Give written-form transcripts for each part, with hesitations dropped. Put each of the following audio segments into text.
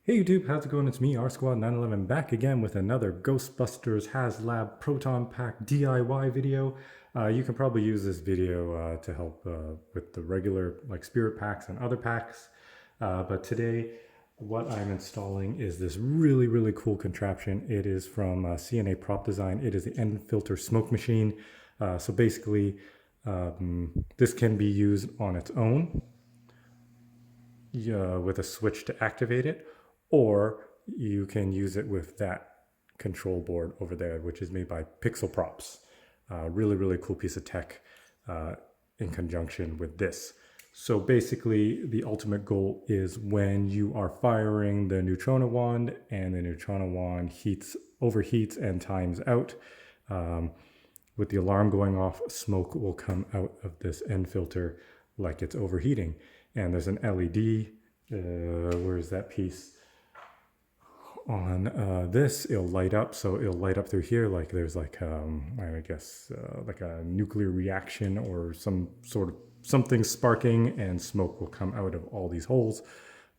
Hey YouTube, how's it going? It's me, R-Squad911, back again with another Ghostbusters Haslab Proton Pack DIY video. You can probably use this video to help with the regular spirit packs and other packs. But today, what I'm installing is this really cool contraption. It is from CNA Prop Design. It is the end filter smoke machine. So basically, this can be used on its own with a switch to activate it, or you can use it with that control board over there, which is made by Pixel Props. Really cool piece of tech in conjunction with this. So basically, the ultimate goal is when you are firing the neutrino wand and the neutrino wand overheats and times out, with the alarm going off, smoke will come out of this end filter like it's overheating. And there's an LED, where's that piece? On this, it'll light up, so it'll light up through here like there's I guess like a nuclear reaction or some sort of something sparking, and smoke will come out of all these holes,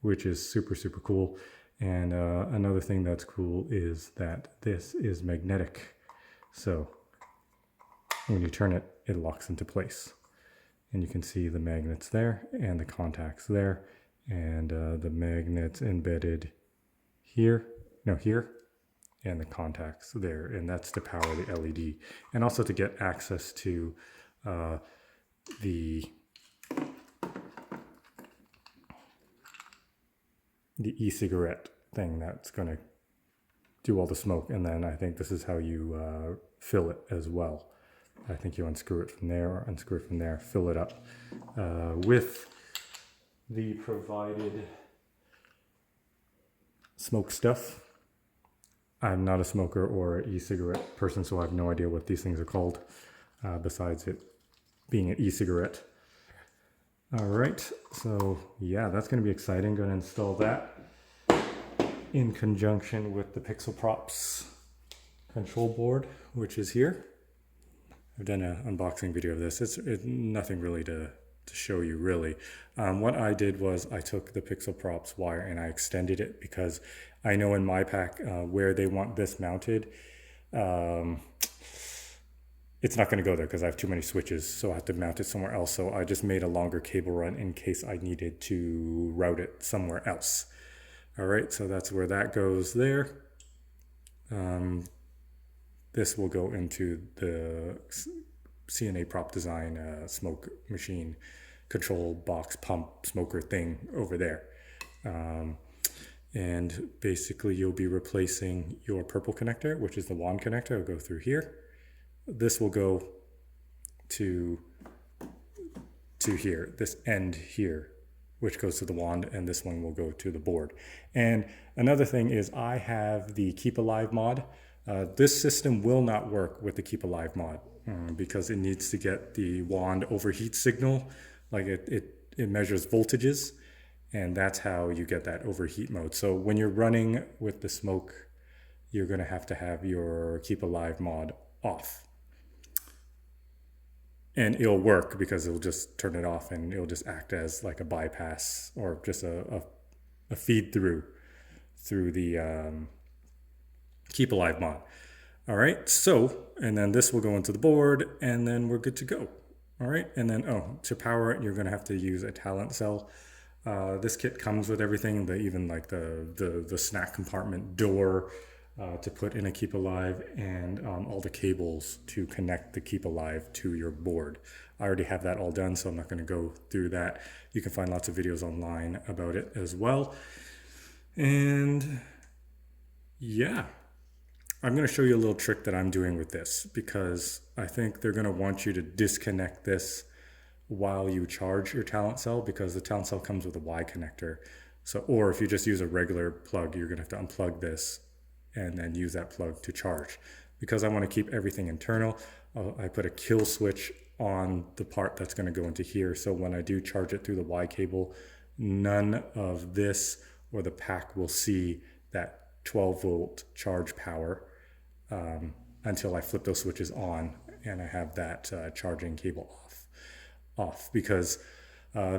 which is super cool. And another thing that's cool is that this is magnetic, so when you turn it, it locks into place. And you can see the magnets there and the contacts there, and the magnets embedded here, and the contacts there, and that's to power the LED, and also to get access to the e-cigarette thing that's going to do all the smoke. And then I think this is how you fill it as well. I think you unscrew it from there, or unscrew it from there, fill it up with the provided smoke stuff. I'm not a smoker or an e-cigarette person, so I have no idea what these things are called, besides it being an e-cigarette. All right, so yeah, that's going to be exciting. Going to install that in conjunction with the Pixel Props control board, which is here. I've done an unboxing video of this. It's nothing really to show you really. What I did was I took the Pixel Props wire and I extended it, because I know in my pack where they want this mounted, it's not going to go there because I have too many switches, so I have to mount it somewhere else. So I just made a longer cable run in case I needed to route it somewhere else. All right, so that's where that goes there. This will go into the CNA Prop Design smoke machine control box pump smoker thing over there. And basically you'll be replacing your purple connector, which is the wand connector. It'll go through here. This will go to here, this end here, which goes to the wand, and this one will go to the board. And another thing is I have the Keep Alive mod. This system will not work with the Keep Alive mod because it needs to get the wand overheat signal. Like it measures voltages, and that's how you get that overheat mode. So when you're running with the smoke, you're going to have your Keep Alive mod off. And it'll work because it'll just turn it off, and it'll just act as like a bypass or just a feed through the Keep Alive mod. All right, so, and then this will go into the board, and then we're good to go. All right, and then, to power it, you're gonna have to use a talent cell. This kit comes with everything, even like the snack compartment door to put in a Keep Alive, and all the cables to connect the Keep Alive to your board. I already have that all done, so I'm not gonna go through that. You can find lots of videos online about it as well. And yeah, I'm going to show you a little trick that I'm doing with this, because I think they're going to want you to disconnect this while you charge your talent cell, because the talent cell comes with a Y connector. So, or if you just use a regular plug, you're going to have to unplug this and then use that plug to charge. Because I want to keep everything internal, I put a kill switch on the part that's going to go into here. So when I do charge it through the Y cable, none of this or the pack will see that 12-volt charge power until I flip those switches on and I have that charging cable off. Because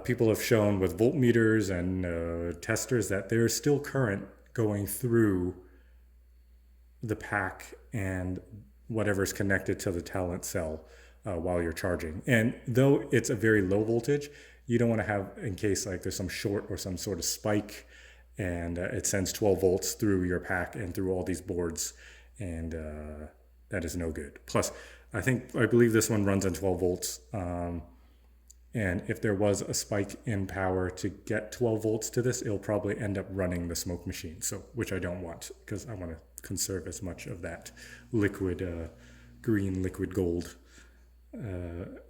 People have shown with voltmeters and testers that there's still current going through the pack and whatever's connected to the talent cell while you're charging. And though it's a very low voltage, you don't want to have, in case like there's some short or some sort of spike, and it sends 12 volts through your pack and through all these boards, and that is no good. Plus, I believe this one runs on 12 volts. And if there was a spike in power to get 12 volts to this, it'll probably end up running the smoke machine. So, which I don't want, because I want to conserve as much of that liquid, green liquid gold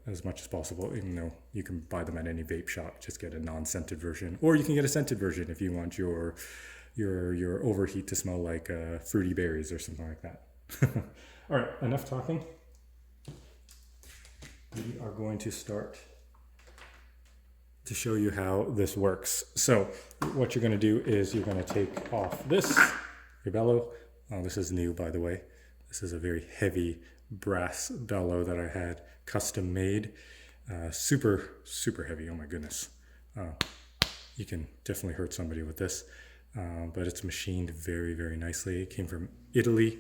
as much as possible. Even though you can buy them at any vape shop, just get a non-scented version, or you can get a scented version if you want your overheat to smell like fruity berries or something like that. All right, enough talking. We are going to start to show you how this works. So what you're going to do is you're going to take off your bellow. Oh, this is new, by the way. This is a very heavy brass bellow that I had custom made. Super, super heavy. Oh my goodness. You can definitely hurt somebody with this. But it's machined very, very nicely. It came from Italy.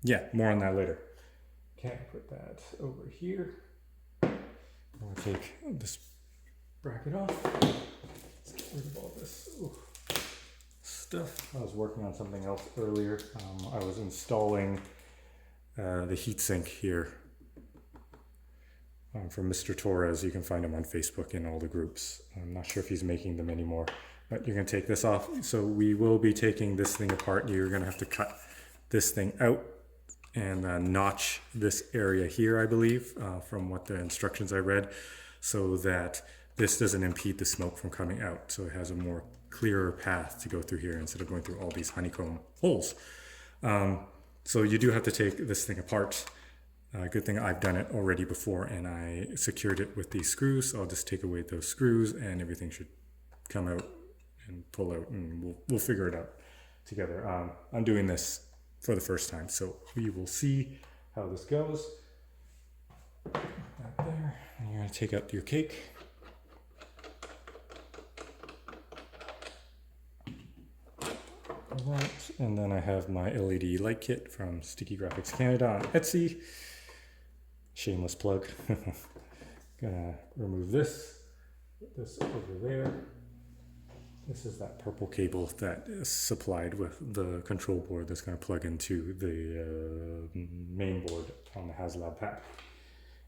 Yeah, more on that later. Okay, put that over here. I'm going to take this bracket off. Let's get rid of all this stuff. I was working on something else earlier. I was installing the heatsink here from Mr. Torres. You can find him on Facebook in all the groups. I'm not sure if he's making them anymore, but you're going to take this off. So we will be taking this thing apart. You're going to have to cut this thing out and notch this area here, I believe, from what the instructions I read, so that this doesn't impede the smoke from coming out. So it has a more clearer path to go through here instead of going through all these honeycomb holes. So you do have to take this thing apart. Good thing I've done it already before, and I secured it with these screws. So I'll just take away those screws and everything should come out and pull out, and we'll figure it out together. I'm doing this for the first time, so we will see how this goes. Put that there, and you're going to take out your cake. All right, and then I have my LED light kit from Sticky Graphics Canada on Etsy. Shameless plug. Gonna remove this, put this over there. This is that purple cable that is supplied with the control board that's going to plug into the main board on the Haslab pack.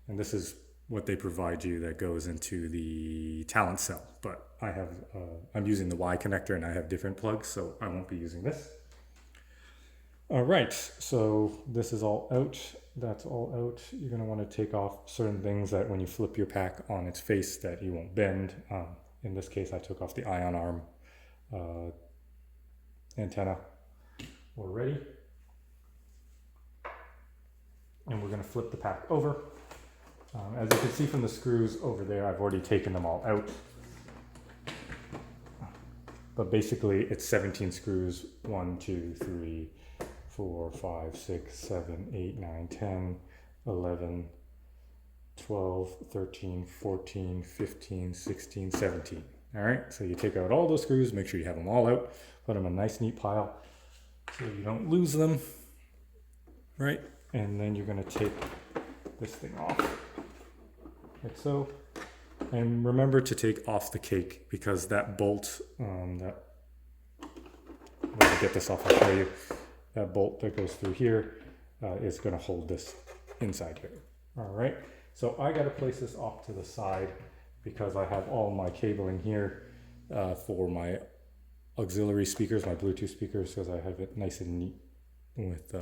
And this is what they provide you that goes into the talent cell. But I have, I'm using the Y connector and I have different plugs, so I won't be using this. All right, so this is all out. That's all out. You're going to want to take off certain things that when you flip your pack on its face that you won't bend. In this case, I took off the ion arm antenna already. And we're going to flip the pack over. As you can see from the screws over there, I've already taken them all out. But basically, it's 17 screws. 1, 2, 3, 4, 5, 6, 7, 8, 9, 10, 11, 12, 13, 14, 15, 16, 17. All right, so you take out all those screws, make sure you have them all out, put them in a nice neat pile so you don't lose them, right? And then you're gonna take this thing off, like so. And remember to take off the cake, because that bolt, when I get this off, I'll show you, that bolt that goes through here is gonna hold this inside here, all right? So I got to place this off to the side because I have all my cabling here for my auxiliary speakers, my Bluetooth speakers, because I have it nice and neat with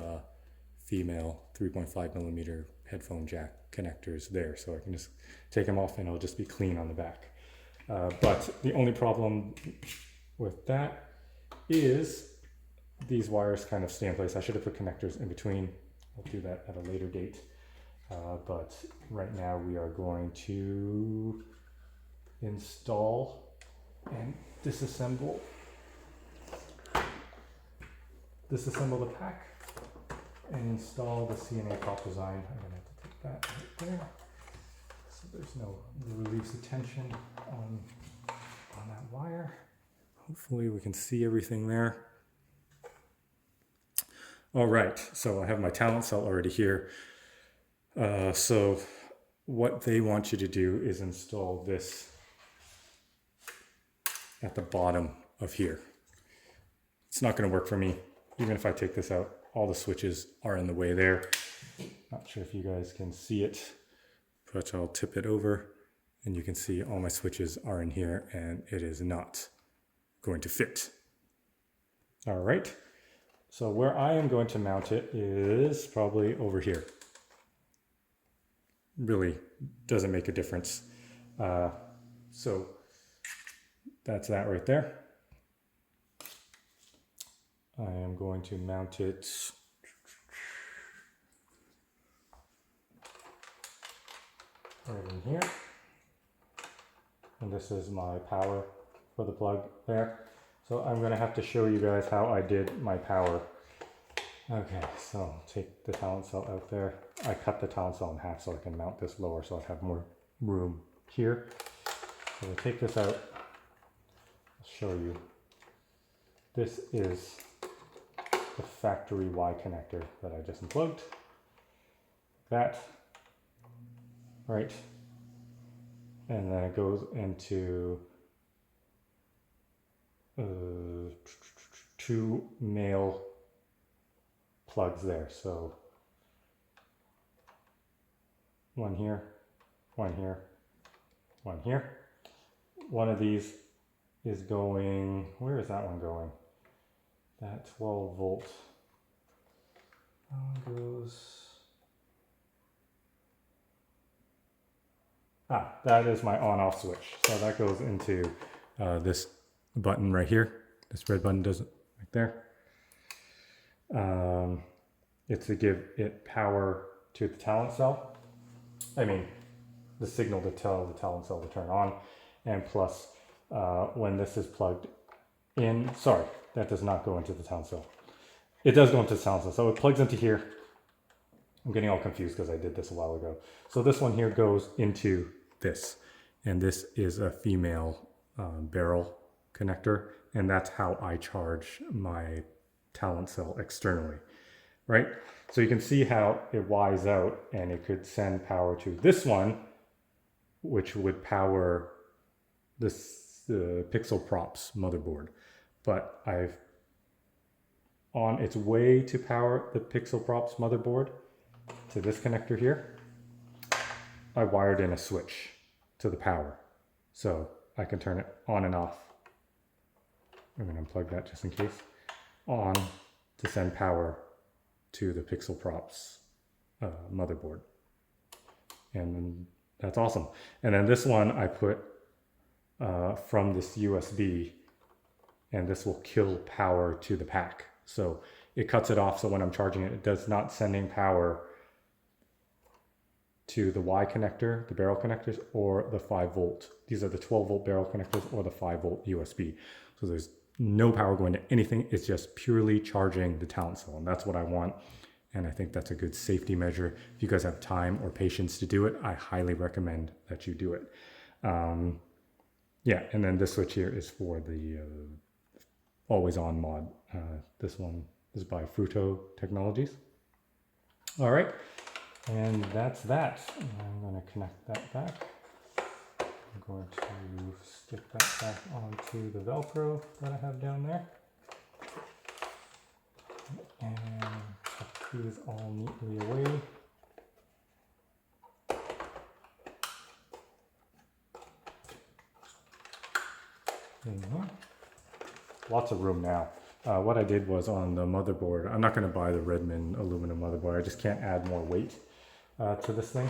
female 3.5 millimeter headphone jack connectors there. So I can just take them off and it'll just be clean on the back. But the only problem with that is these wires kind of stay in place. I should have put connectors in between. I'll do that at a later date. But right now we are going to install and disassemble the pack and install the CNA prop design. I'm going to have to take that right there. so there's no release of tension on that wire. Hopefully we can see everything there. All right, so I have my talent cell already here. So what they want you to do is install this at the bottom of here. It's not going to work for me. Even if I take this out, all the switches are in the way there. Not sure if you guys can see it, but I'll tip it over and you can see all my switches are in here and it is not going to fit. All right. So where I am going to mount it is probably over here. Really doesn't make a difference. So that's that right there. I am going to mount it right in here. And this is my power for the plug there. So I'm going to have to show you guys how I did my power. Okay, so take the talent cell out there. I cut the talent cell in half so I can mount this lower so I have more room here. So we'll take this out. I'll show you. This is the factory Y connector that I just unplugged. That, right? And then it goes into two male plugs there. So one here, one here, one here. One of these is going, where is that one going? That 12 volt. That one goes, that is my on off switch. So that goes into this button right here. This red button does it right there. It's to give it power to the talent cell. I mean, the signal to tell the talent cell to turn on. And plus, when this is plugged in, sorry, that does not go into the talent cell. It does go into the talent cell. So it plugs into here. I'm getting all confused because I did this a while ago. So this one here goes into this. And this is a female barrel connector. And that's how I charge my talent cell externally, right? So you can see how it Ys out and it could send power to this one, which would power this Pixel Props motherboard. But I've, on its way to power the Pixel Props motherboard to this connector here, I wired in a switch to the power. So I can turn it on and off. I'm going to unplug that just in case. On to send power to the Pixel Props motherboard. And that's awesome. And then this one I put from this USB, and this will kill power to the pack. So it cuts it off, so when I'm charging it, it does not sending power to the Y connector, the barrel connectors, or the 5 volt. These are the 12 volt barrel connectors or the 5 volt USB. So there's no power going to anything. It's just purely charging the talent cell, and that's what I want. And I think that's a good safety measure. If you guys have time or patience to do it, I highly recommend that you do it. Yeah, and then this switch here is for the always on mod. This one is by Fruto Technologies. All right, and that's that. I'm going to connect that back. I'm going to stick that back onto the Velcro that I have down there. And tuck these all neatly away. Lots of room now. What I did was on the motherboard, I'm not going to buy the Redmond aluminum motherboard. I just can't add more weight to this thing.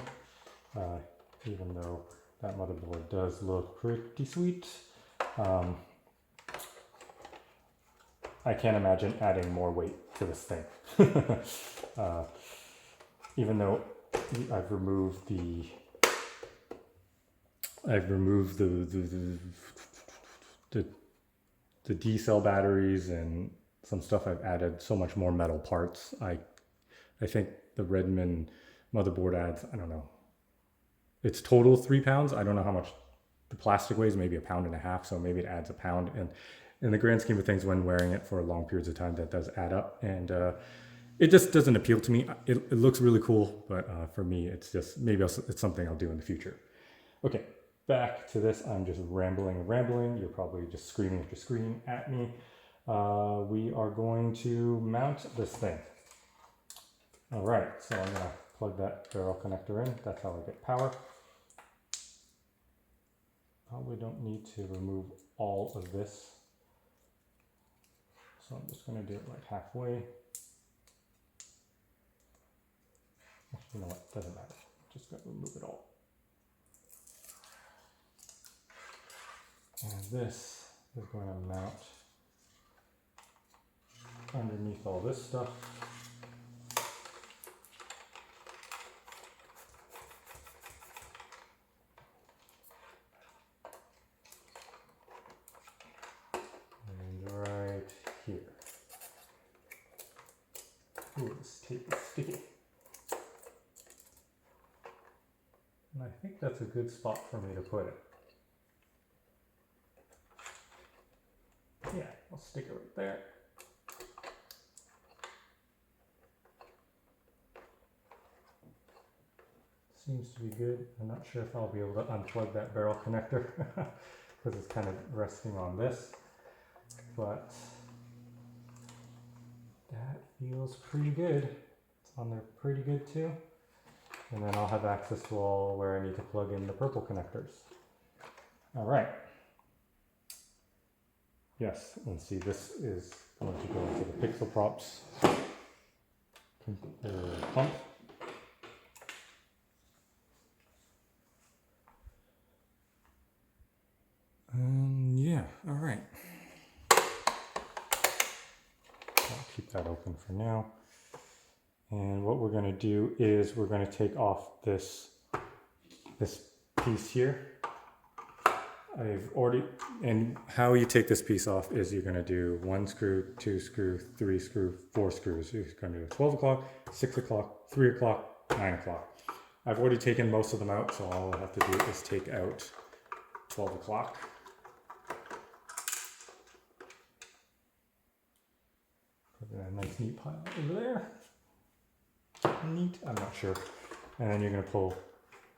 Even though that motherboard does look pretty sweet. I can't imagine adding more weight to this thing. Even though I've removed the D cell batteries and some stuff. I've added so much more metal parts. I think the Redmond motherboard adds, I don't know, it's total 3 pounds. I don't know how much the plastic weighs, maybe 1.5 pounds, so maybe it adds a pound. And in the grand scheme of things, when wearing it for long periods of time, that does add up. And it just doesn't appeal to me. It looks really cool, but for me, it's just, maybe it's something I'll do in the future. Okay, back to this. I'm just rambling and rambling. You're probably just screaming at your screen at me. We are going to mount this thing. All right, so I'm gonna plug that barrel connector in. That's how I get power. Probably don't need to remove all of this. So I'm just gonna do it like halfway. You know what, doesn't matter. Just gonna remove it all. And this is going to mount underneath all this stuff. And right here. Ooh, this tape is sticky. And I think that's a good spot for me to put it. Yeah, I'll stick it right there. Seems to be good. I'm not sure if I'll be able to unplug that barrel connector because it's kind of resting on this, but that feels pretty good. It's on there pretty good too. And then I'll have access to all where I need to plug in the purple connectors. All right. Yes, and see, this is going to go into the pixel props pump. Yeah, all right. I'll keep that open for now. And what we're going to do is we're going to take off this piece here. I've already, and how you take this piece off is you're going to do 1 screw, 2 screw, 3 screw, 4 screws. You're going to do 12 o'clock, 6 o'clock, 3 o'clock, 9 o'clock. I've already taken most of them out, so all I have to do is take out 12 o'clock. Put in a nice neat pile over there. Neat, I'm not sure. And then you're going to pull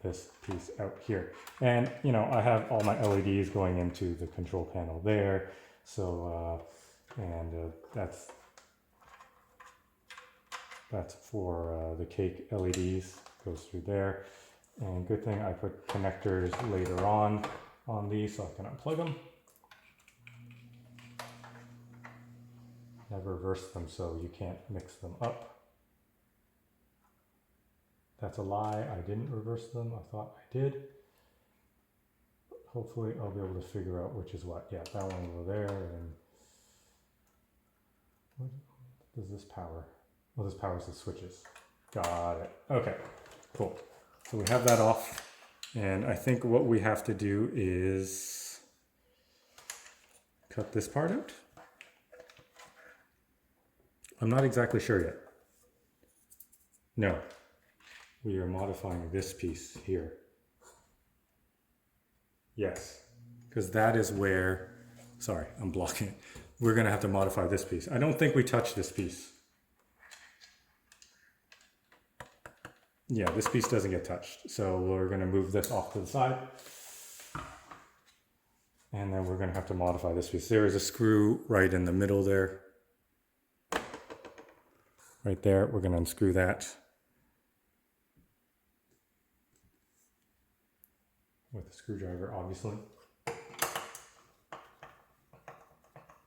this piece out here. And you know, I have all my LEDs going into the control panel there. So, that's for the cake LEDs, goes through there. And good thing I put connectors later on these so I can unplug them. I've reversed them so you can't mix them up. That's a lie, I didn't reverse them, I thought I did. Hopefully I'll be able to figure out which is what. Yeah, that one over there, and what does this power? Well, this powers the switches. Got it. Okay, cool. So we have that off, and I think what we have to do is cut this part out. I'm not exactly sure yet. No. We are modifying this piece here. Yes, because that is where, sorry, I'm blocking it. We're gonna have to modify this piece. I don't think we touched this piece. Yeah, this piece doesn't get touched. So we're gonna move this off to the side. And then we're gonna have to modify this piece. There is a screw right in the middle there. Right there, we're gonna unscrew that. With a screwdriver, obviously.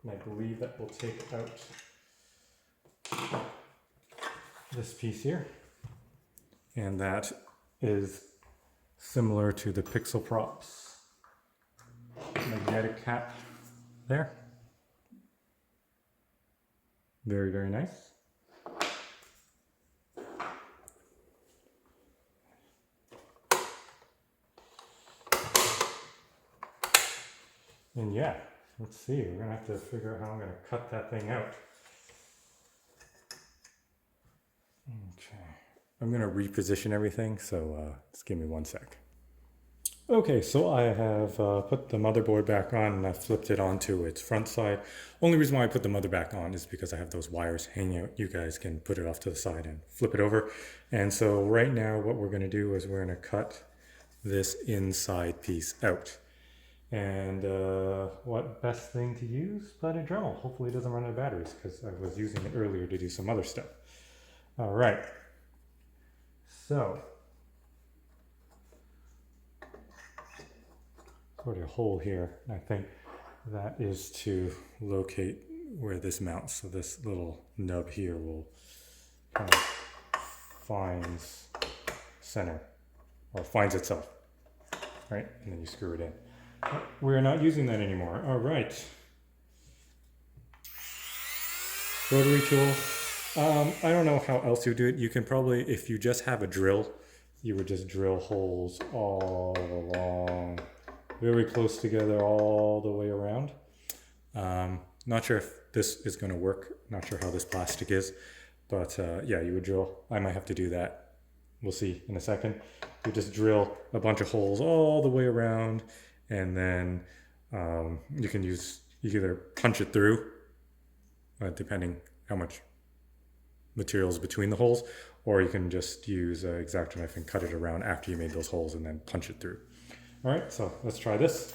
And I believe that will take out this piece here. And that is similar to the Pixel Props magnetic cap there. Very, very nice. And yeah, let's see, we're gonna have to figure out how I'm gonna cut that thing out. Okay, I'm gonna reposition everything, so just give me 1 sec. Okay, so I have put the motherboard back on and I flipped it onto its front side. Only reason why I put the mother back on is because I have those wires hanging out. You guys can put it off to the side and flip it over. And so right now what we're going to do is we're going to cut this inside piece out. And what best thing to use but a Dremel. Hopefully it doesn't run out of batteries because I was using it earlier to do some other stuff. All right, so sort of hole here. I think that is to locate where this mounts. So this little nub here will kind of finds center or finds itself, right? And then you screw it in. We're not using that anymore. All right. Rotary tool. I don't know how else you do it. You can probably, if you just have a drill, you would just drill holes all along, very close together all the way around. Not sure if this is going to work. Not sure how this plastic is, but yeah, you would drill. I might have to do that. We'll see in a second. You just drill a bunch of holes all the way around, and then you can either punch it through, depending how much material is between the holes, or you can just use an X-Acto knife and cut it around after you made those holes and then punch it through. All right, so let's try this.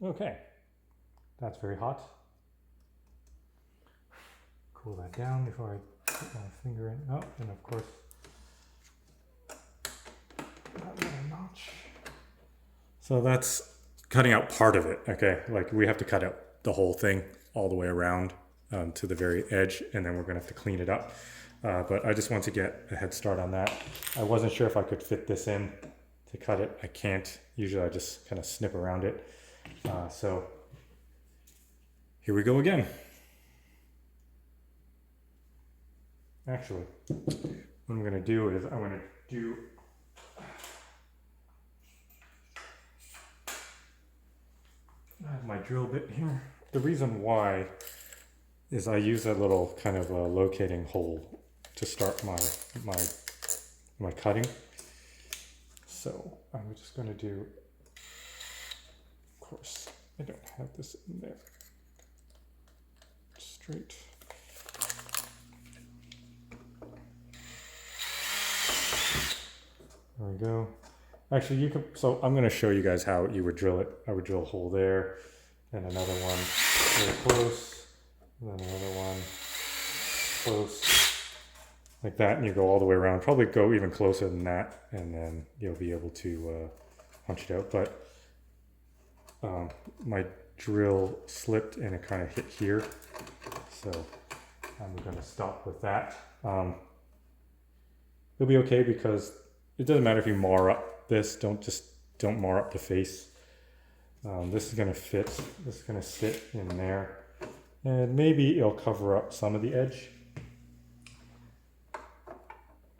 Okay, that's very hot. Cool that down before I put my finger in. Oh, and of course, that little notch. So that's cutting out part of it, okay? Like we have to cut out the whole thing all the way around to the very edge, and then we're gonna have to clean it up. But I just want to get a head start on that. I wasn't sure if I could fit this in to cut it. I can't. Usually I just kind of snip around it. So here we go again. Actually, what I'm going to do is I'm going to do I have my drill bit here. The reason why is I use that little kind of locating hole to start my cutting. So I'm just going to do, of course, I don't have this in there straight. There we go. Actually, you can, so I'm going to show you guys how you would drill it. I would drill a hole there, and another one very close, and then another one close, like that, and you go all the way around. Probably go even closer than that, and then you'll be able to punch it out. But my drill slipped and it kind of hit here, so I'm going to stop with that. It'll be okay because it doesn't matter if you mar up this. Don't mar up the face. This is going to fit. This is going to sit in there, and maybe it'll cover up some of the edge.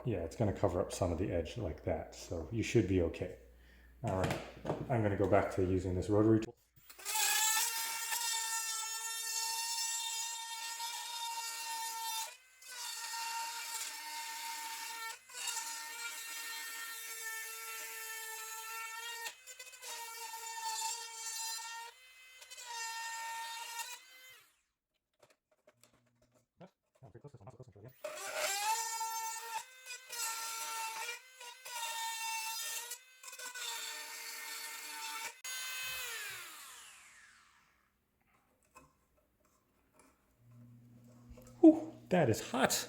Yeah, it's going to cover up some of the edge like that, so you should be okay. All right, I'm going to go back to using this rotary tool. Ooh, that is hot.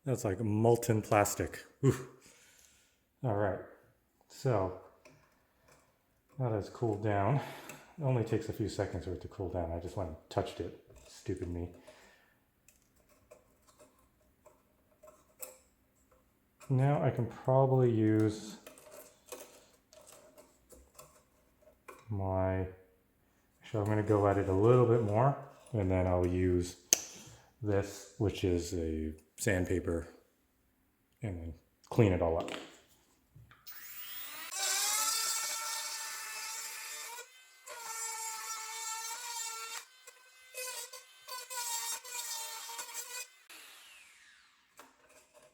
That's like molten plastic. Ooh. All right, so that has cooled down. It only takes a few seconds for it to cool down. I just went and touched it. Stupid me. Now I can probably use my, so I'm going to go at it a little bit more, and then I'll use this, which is a sandpaper, and then clean it all up.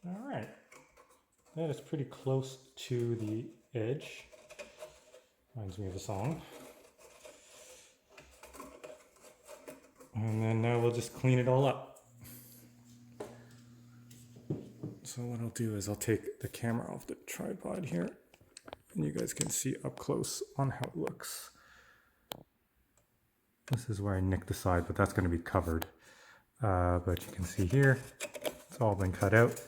All right, that is pretty close to the edge. Reminds me of a song. And then now we'll just clean it all up. So what I'll do is I'll take the camera off the tripod here, and you guys can see up close on how it looks. This is where I nicked the side, but that's going to be covered. But you can see here, it's all been cut out.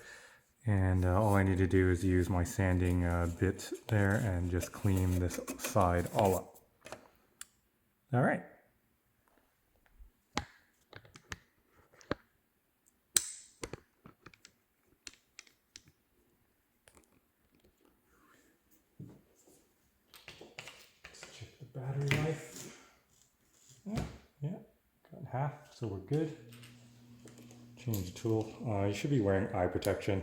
And all I need to do is use my sanding bit there and just clean this side all up. All right. Let's check the battery life. Yeah, got half, so we're good. Change the tool. You should be wearing eye protection.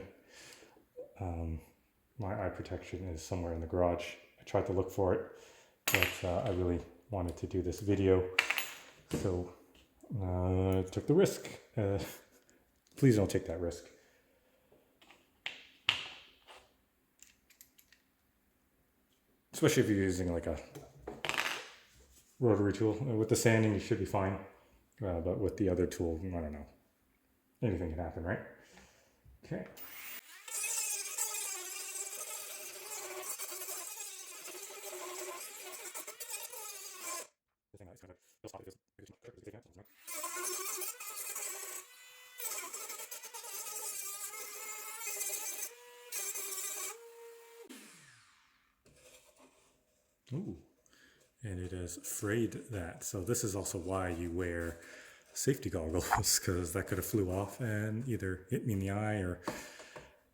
My eye protection is somewhere in the garage. I tried to look for it, but I really wanted to do this video, so I took the risk. Please don't take that risk. Especially if you're using like a rotary tool. With the sanding, you should be fine, but with the other tool, I don't know. Anything can happen, right? Okay. Ooh, and it has frayed that. So this is also why you wear safety goggles, because that could have flew off and either hit me in the eye, or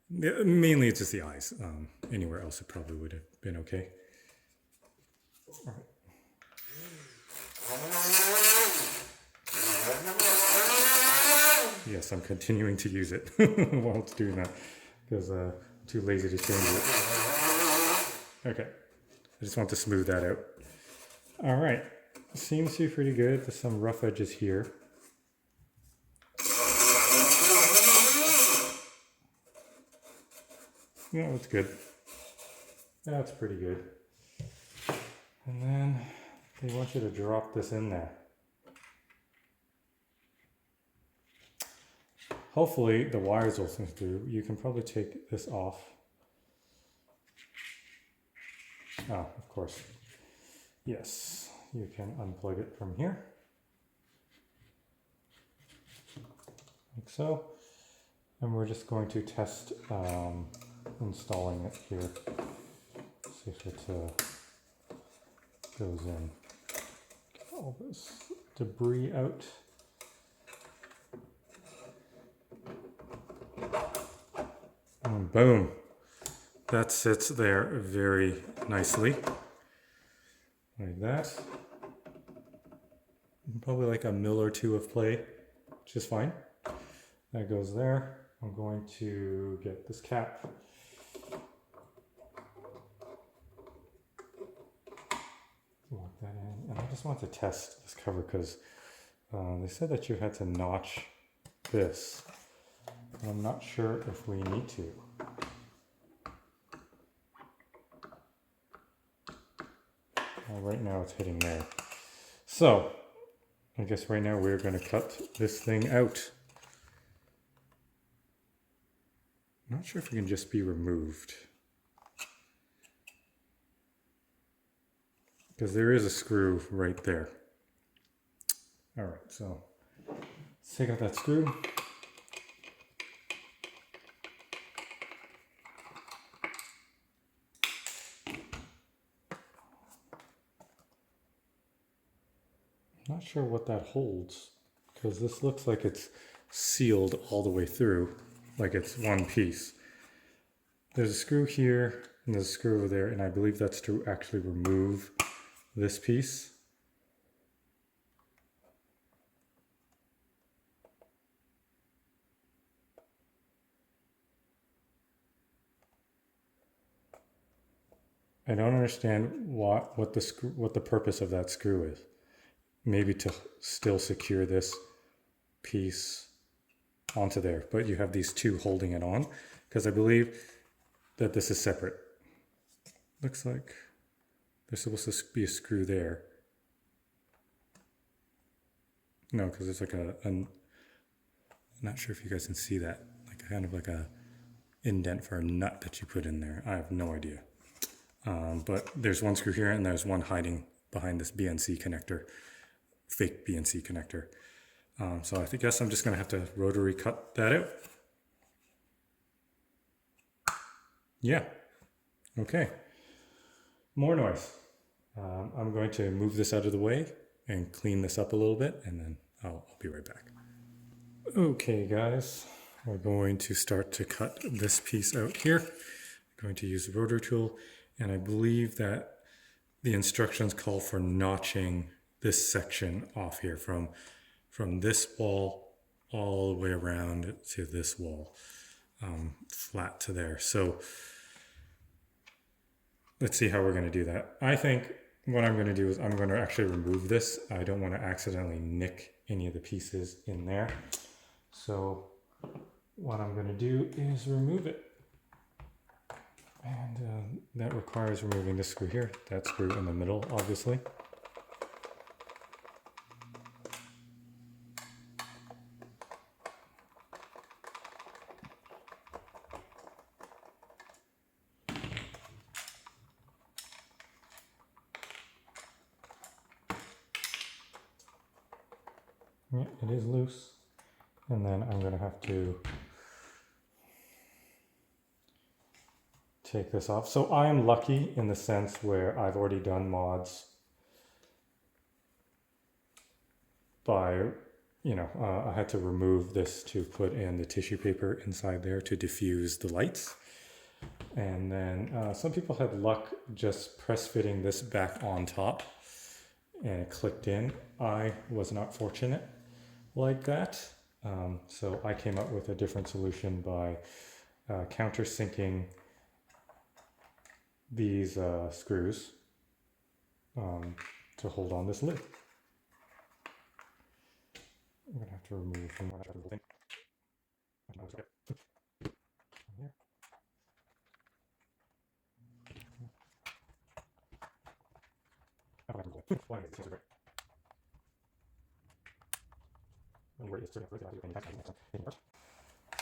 mainly it's just the eyes. Anywhere else it probably would have been okay. All right. Yes, I'm continuing to use it while it's doing that, because I'm too lazy to change it. Okay, I just want to smooth that out. All right, seems to be pretty good. There's some rough edges here. Yeah, that's good. That's pretty good. And then they want you to drop this in there. Hopefully the wires will come through. You can probably take this off. Ah, of course. Yes, you can unplug it from here. Like so. And we're just going to test installing it here. See if it goes in. Get all this debris out. And boom, that sits there very nicely, like that. Probably like a mil or two of play, which is fine. That goes there. I'm going to get this cap. Lock that in, and I just want to test this cover because they said that you had to notch this. I'm not sure if we need to. Right now it's hitting there. So, I guess right now we're going to cut this thing out. I'm not sure if it can just be removed. Because there is a screw right there. Alright, so let's take out that screw. Not sure what that holds, because this looks like it's sealed all the way through, like it's one piece. There's a screw here and there's a screw over there, and I believe that's to actually remove this piece. I don't understand what the purpose of that screw is. Maybe to still secure this piece onto there, but you have these two holding it on, because I believe that this is separate. Looks like there's supposed to be a screw there. No, because it's like I'm not sure if you guys can see that, like kind of like a indent for a nut that you put in there. I have no idea. But there's one screw here and there's one hiding behind this BNC connector, fake BNC connector. So I guess I'm just going to have to rotary cut that out. Yeah. Okay. More noise. I'm going to move this out of the way and clean this up a little bit, and then I'll be right back. Okay, guys. We're going to start to cut this piece out here. I'm going to use the rotary tool, and I believe that the instructions call for notching this section off here from this wall all the way around to this wall, flat to there. So let's see how we're going to do that. I think what I'm going to do is I'm going to actually remove this. I don't want to accidentally nick any of the pieces in there. So what I'm going to do is remove it. And that requires removing this screw here, that screw in the middle, obviously. Yeah, it is loose. And then I'm going to have to take this off. So I am lucky in the sense where I've already done mods by, I had to remove this to put in the tissue paper inside there to diffuse the lights. And then some people had luck just press fitting this back on top and it clicked in. I was not fortunate like that. So I came up with a different solution by countersinking these screws to hold on this lid. I'm going to have to remove some more.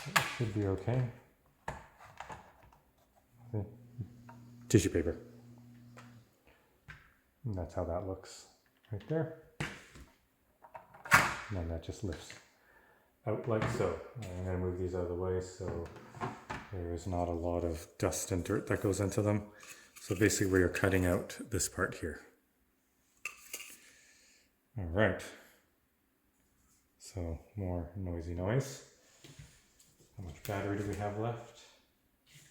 It should be okay. Tissue paper. And that's how that looks right there. And then that just lifts out like so. I'm going to move these out of the way so there is not a lot of dust and dirt that goes into them. So basically we are cutting out this part here. All right. So more noisy noise. How much battery do we have left?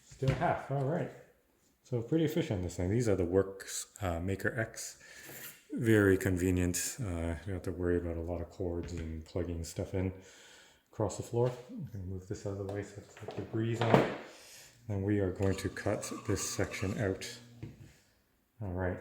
Still half. All right. So pretty efficient, this thing. These are the Works Maker X. Very convenient. You don't have to worry about a lot of cords and plugging stuff in across the floor. I'm going to move this out of the way so it's like debris on it. And we are going to cut this section out. All right.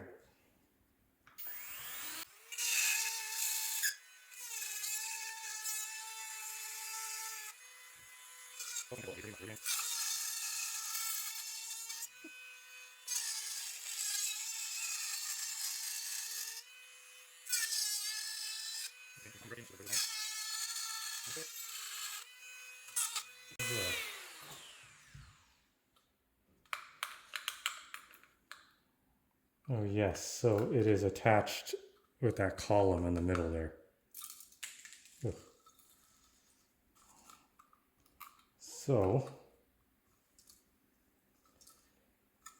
Oh yes, so it is attached with that column in the middle there. Ugh. So,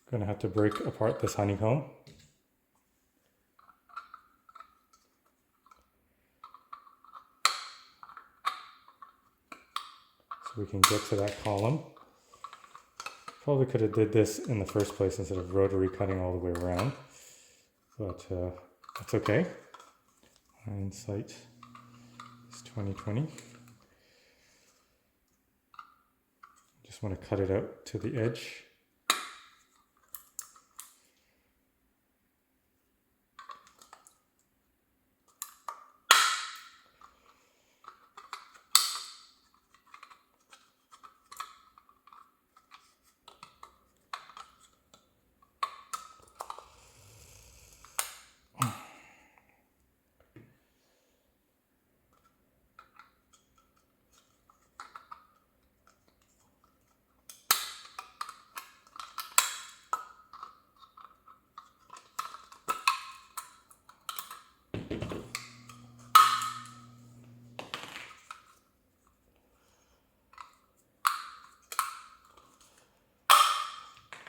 I'm gonna have to break apart this honeycomb. So we can get to that column. Probably could have did this in the first place instead of rotary cutting all the way around, but that's okay. Hindsight is 2020. Just want to cut it out to the edge.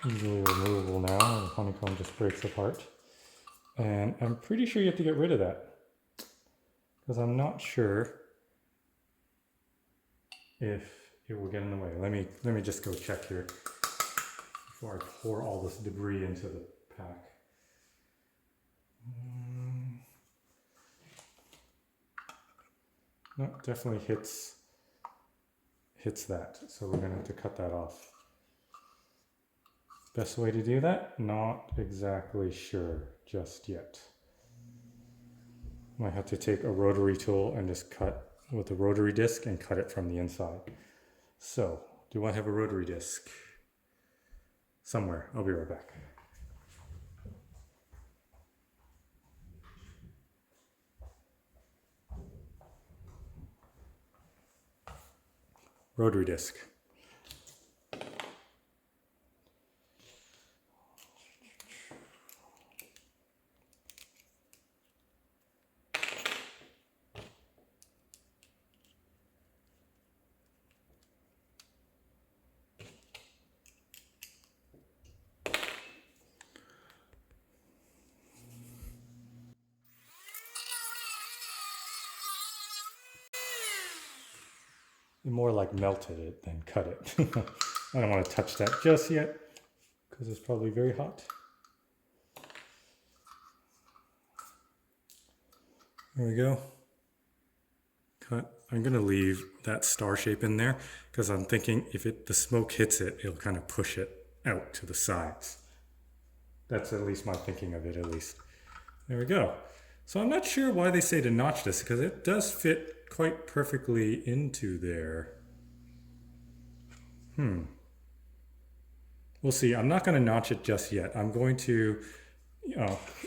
easily removable now. The honeycomb just breaks apart. And I'm pretty sure you have to get rid of that, because I'm not sure if it will get in the way. Let me just go check here before I pour all this debris into the pack. No, definitely hits that. So we're gonna have to cut that off. Best way to do that? Not exactly sure just yet. Might have to take a rotary tool and just cut with a rotary disc and cut it from the inside. So, do I have a rotary disc? Somewhere. I'll be right back. Rotary disc. More like melted it than cut it. I don't want to touch that just yet because it's probably very hot. There we go. Cut. I'm going to leave that star shape in there because I'm thinking if the smoke hits it, it'll kind of push it out to the sides. That's at least my thinking of it, at least. There we go. So I'm not sure why they say to notch this, because it does fit quite perfectly into there. We'll see. I'm not going to notch it just yet. I'm going to,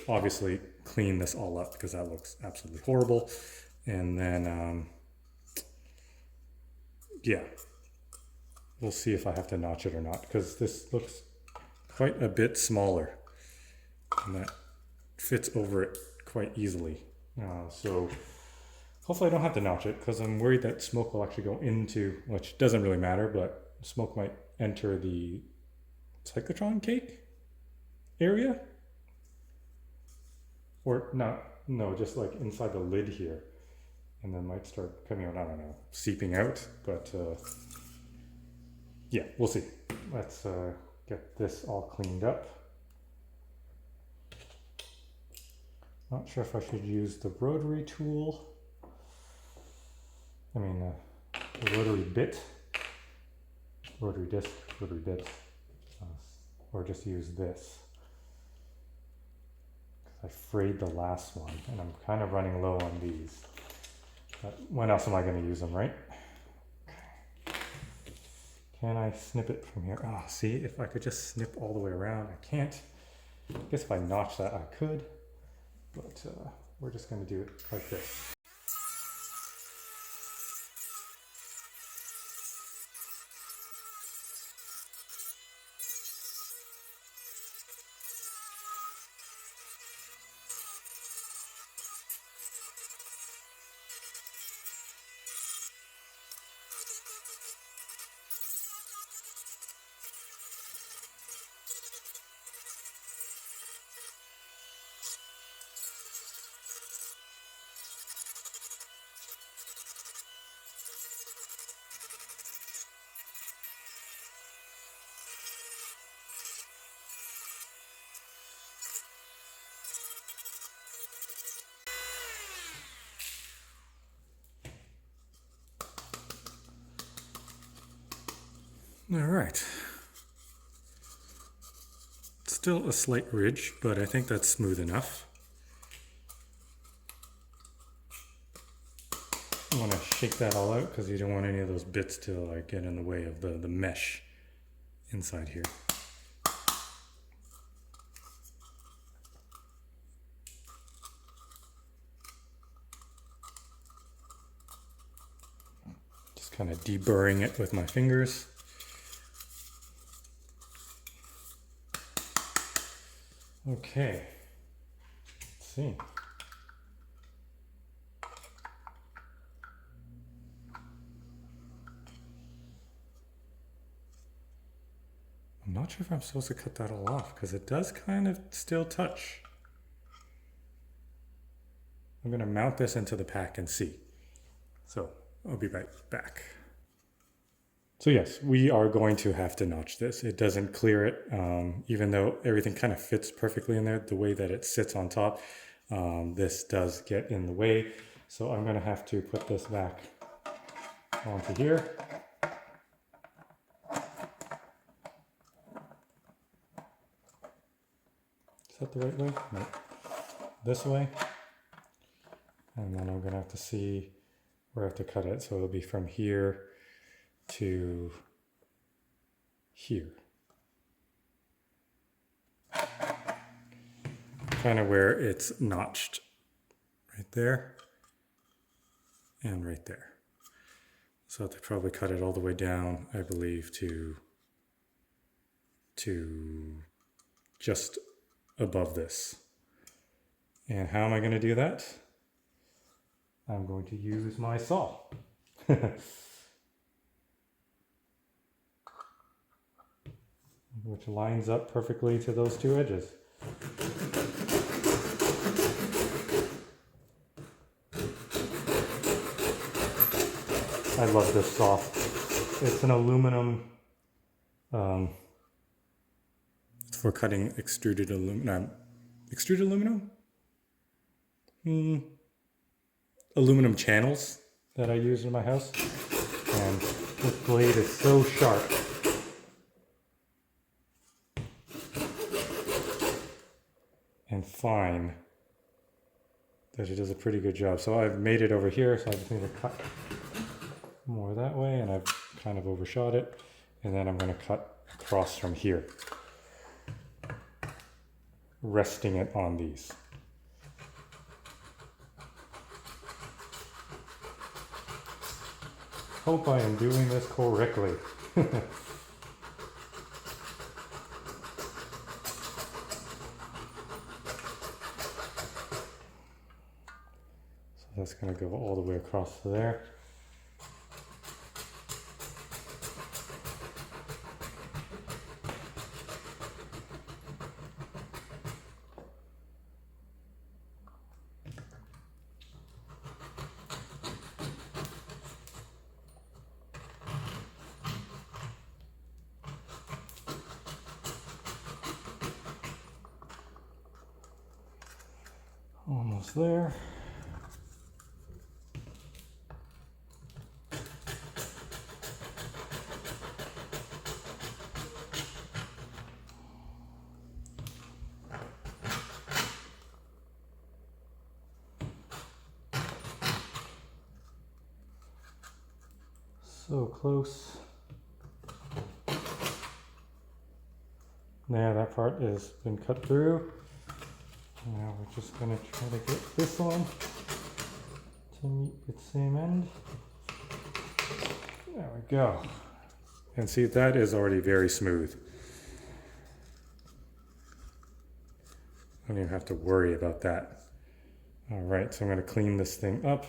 obviously clean this all up because that looks absolutely horrible. And then, yeah, we'll see if I have to notch it or not, because this looks quite a bit smaller and that fits over it quite easily. So hopefully I don't have to notch it, because I'm worried that smoke will actually go into, which doesn't really matter, but smoke might enter the cyclotron cake area. Or not, no, just like inside the lid here. And then might start coming out, I don't know, seeping out. But yeah, we'll see. Let's get this all cleaned up. Not sure if I should use the rotary tool. I mean, the rotary bit, rotary disc, rotary bit, or just use this. I frayed the last one, and I'm kind of running low on these. But when else am I going to use them, right? Okay. Can I snip it from here? Oh, see, if I could just snip all the way around. I can't. I guess if I notch that, I could. But we're just going to do it like this. All right. Still a slight ridge, but I think that's smooth enough. I want to shake that all out because you don't want any of those bits to like get in the way of the mesh inside here. Just kind of deburring it with my fingers. Okay, let's see. I'm not sure if I'm supposed to cut that all off because it does kind of still touch. I'm going to mount this into the pack and see. So I'll be right back. So yes, we are going to have to notch this. It doesn't clear it, even though everything kind of fits perfectly in there, the way that it sits on top. This does get in the way. So I'm going to have to put this back onto here. Is that the right way? No. This way. And then I'm going to have to see where I have to cut it. So it'll be from here to here. Kind of where it's notched. Right there. And right there. So I have to probably cut it all the way down, I believe, to just above this. And how am I going to do that? I'm going to use my saw. Which lines up perfectly to those two edges. I love this saw. It's an aluminum, it's for cutting extruded aluminum. Extruded aluminum? Aluminum channels that I use in my house. And this blade is so sharp. And fine that it does a pretty good job. So I've made it over here, so I just need to cut more that way, and I've kind of overshot it. And then I'm going to cut across from here, resting it on these. Hope I am doing this correctly. So that's going to go all the way across to there. Almost there. So close. There, that part has been cut through. Now we're just going to try to get this one to meet its same end. There we go. And see, that is already very smooth. I don't even have to worry about that. All right, so I'm going to clean this thing up,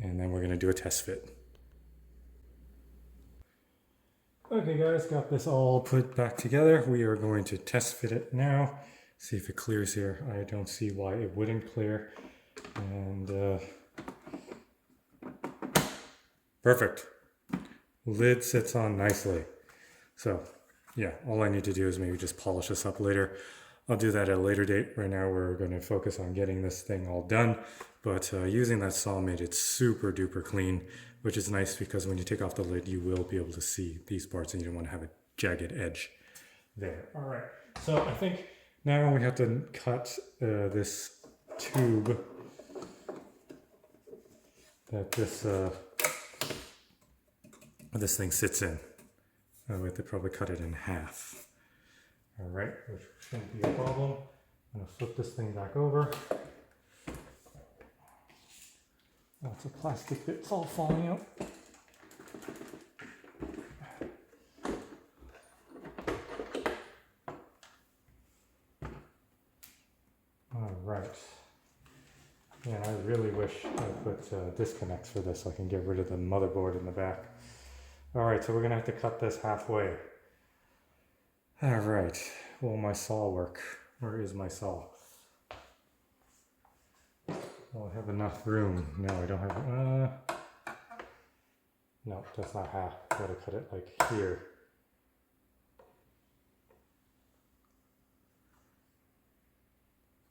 and then we're going to do a test fit. Okay guys, got this all put back together. We are going to test fit it now. See if it clears here. I don't see why it wouldn't clear. And perfect. Lid sits on nicely. So yeah, all I need to do is maybe just polish this up later. I'll do that at a later date. Right now we're going to focus on getting this thing all done. But using that saw made it super duper clean, which is nice because when you take off the lid, you will be able to see these parts and you don't want to have a jagged edge there. All right, so I think now we have to cut this tube that this thing sits in. We have to probably cut it in half. All right, which shouldn't be a problem. I'm gonna flip this thing back over. Lots of plastic bits all falling out. All right. Man, I really wish I put disconnects for this so I can get rid of the motherboard in the back. All right, so we're gonna have to cut this halfway. All right, will my saw work? Where is my saw? Well, I have enough room. No, I don't have, no, that's not half. Gotta cut it like here.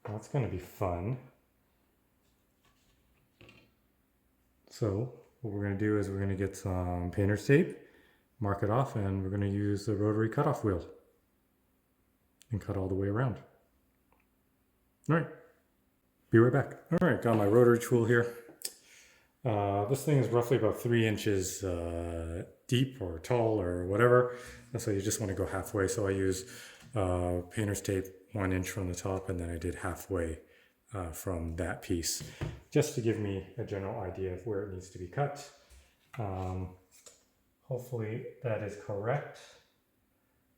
That's gonna be fun. So what we're gonna do is we're gonna get some painter's tape, mark it off, and we're gonna use the rotary cutoff wheel and cut all the way around. All right, be right back. All right, got my rotary tool here. This thing is roughly about 3 inches deep or tall or whatever. So you just want to go halfway. So I use painter's tape 1 inch from the top, and then I did halfway from that piece, just to give me a general idea of where it needs to be cut. Hopefully that is correct.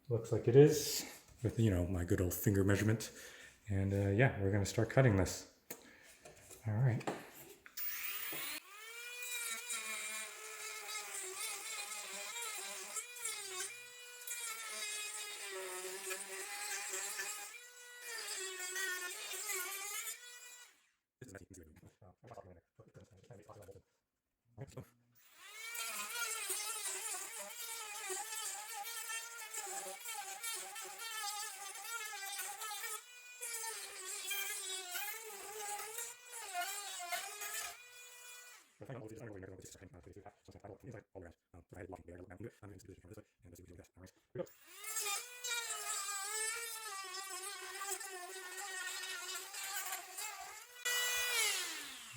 Looks like it is, with my good old finger measurement. And yeah, we're gonna start cutting this. All right.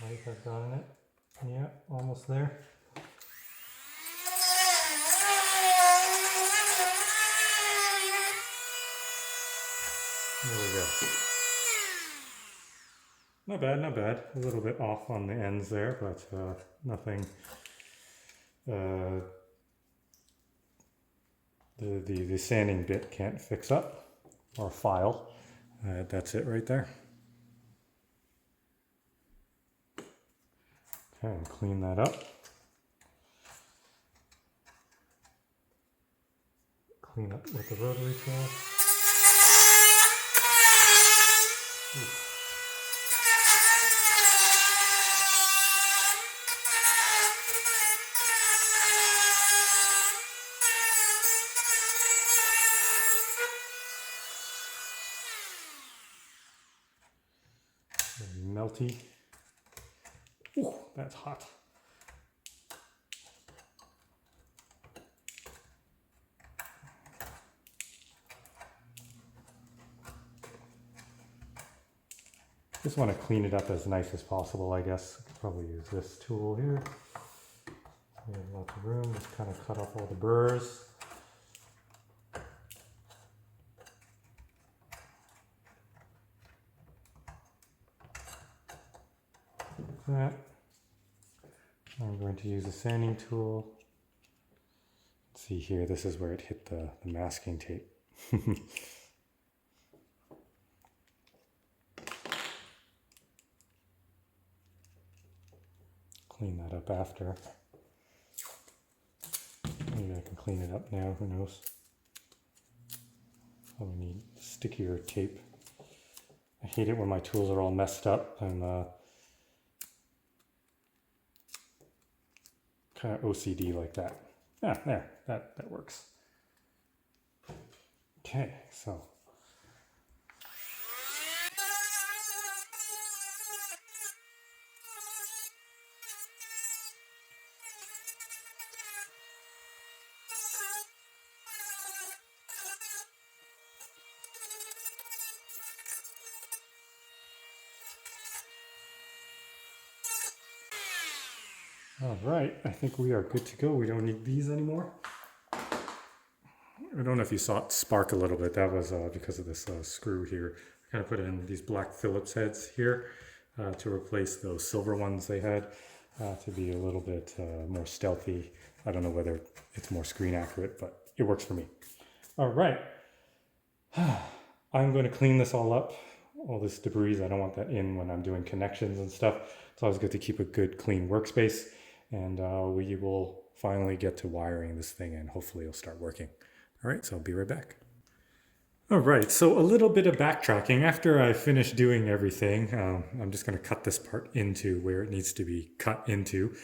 I think I've gotten it. Yeah, almost there. There we go. Not bad, not bad. A little bit off on the ends there, but nothing. The sanding bit can't fix up or file. That's it right there. Okay, clean that up. Clean up with the rotary tool. Melty. Ooh, that's hot. Just want to clean it up as nice as possible, I guess. I could probably use this tool here. We have lots of room. Just kind of cut off all the burrs. That. I'm going to use a sanding tool. Let's see here, this is where it hit the masking tape. Clean that up after. Maybe I can clean it up now, who knows. Probably need stickier tape. I hate it when my tools are all messed up. I'm kind of OCD like that. Ah, there, that works. Okay, so. All right, I think we are good to go. We don't need these anymore. I don't know if you saw it spark a little bit. That was because of this screw here. I kind of put in these black Phillips heads here to replace those silver ones they had to be a little bit more stealthy. I don't know whether it's more screen accurate, but it works for me. All right. I'm going to clean this all up. All this debris, I don't want that in when I'm doing connections and stuff. It's always good to keep a good clean workspace. And we will finally get to wiring this thing and hopefully it'll start working. All right, so I'll be right back. All right, so a little bit of backtracking. After I finish doing everything, I'm just going to cut this part into where it needs to be cut into.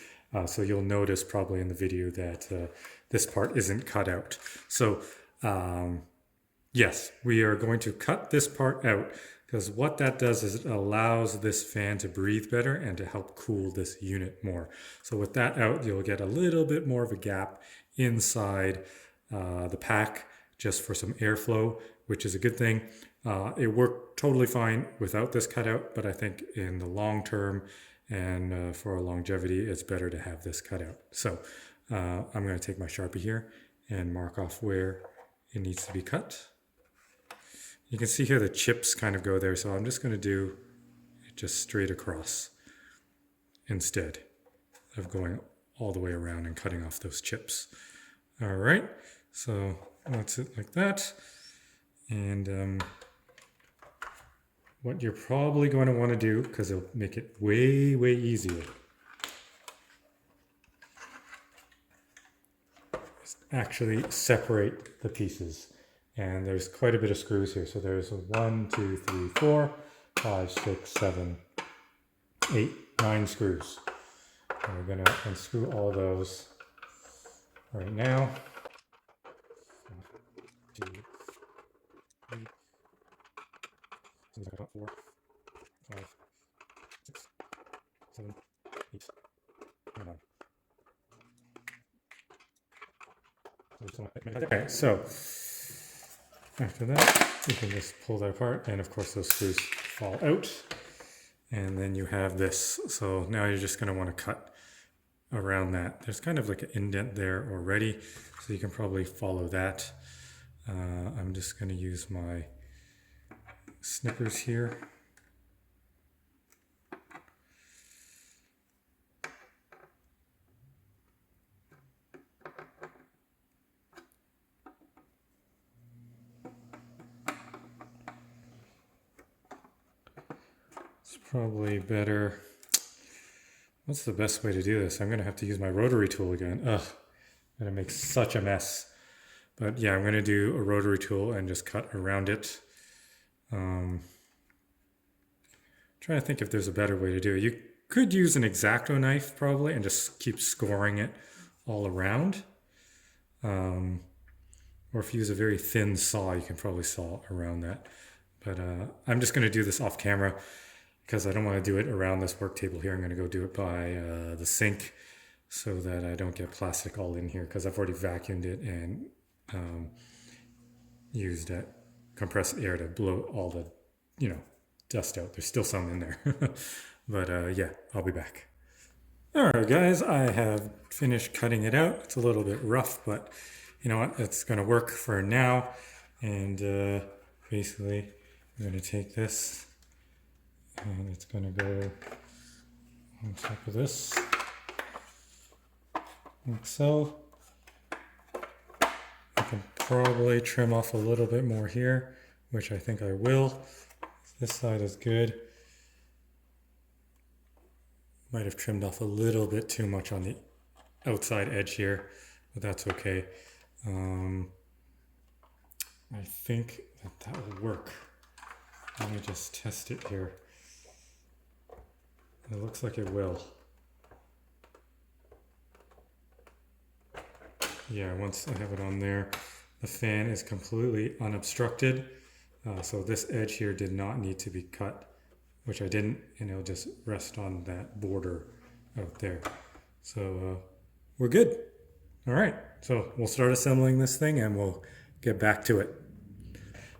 So you'll notice probably in the video that this part isn't cut out. So yes, we are going to cut this part out because what that does is it allows this fan to breathe better and to help cool this unit more. So with that out, you'll get a little bit more of a gap inside the pack just for some airflow, which is a good thing. It worked totally fine without this cutout, but I think in the long term and for longevity, it's better to have this cut out. So I'm going to take my Sharpie here and mark off where it needs to be cut. You can see here the chips kind of go there, so I'm just going to do it just straight across instead of going all the way around and cutting off those chips. All right, so that's it like that. And what you're probably going to want to do, because it'll make it way, way easier, is actually separate the pieces. And there's quite a bit of screws here. So there's 1, 2, 3, 4, 5, 6, 7, 8, 9 screws. And we're going to unscrew all those right now. 1, 2, 3, 4, 5, 6, 7, 8, 9. Okay, so after that, you can just pull that apart, and of course those screws fall out. And then you have this. So now you're just going to want to cut around that. There's kind of like an indent there already, so you can probably follow that. I'm just going to use my snippers here. It's probably better. What's the best way to do this? I'm going to have to use my rotary tool again. Ugh, I'm going to make such a mess. But yeah, I'm going to do a rotary tool and just cut around it. Trying to think if there's a better way to do it. You could use an X-Acto knife probably and just keep scoring it all around. Or if you use a very thin saw, you can probably saw around that. But I'm just going to do this off camera because I don't want to do it around this work table here. I'm going to go do it by the sink so that I don't get plastic all in here, because I've already vacuumed it and used compressed air to blow all the, dust out. There's still some in there. But yeah, I'll be back. All right, guys, I have finished cutting it out. It's a little bit rough, but you know what? It's going to work for now. And basically, I'm going to take this and it's going to go on top of this, like so. I can probably trim off a little bit more here, which I think I will. This side is good. Might have trimmed off a little bit too much on the outside edge here, but that's okay. I think that will work. Let me just test it here. It looks like it will. Yeah, once I have it on there, the fan is completely unobstructed. So this edge here did not need to be cut, which I didn't, and it'll just rest on that border out there. So we're good. All right, so we'll start assembling this thing and we'll get back to it.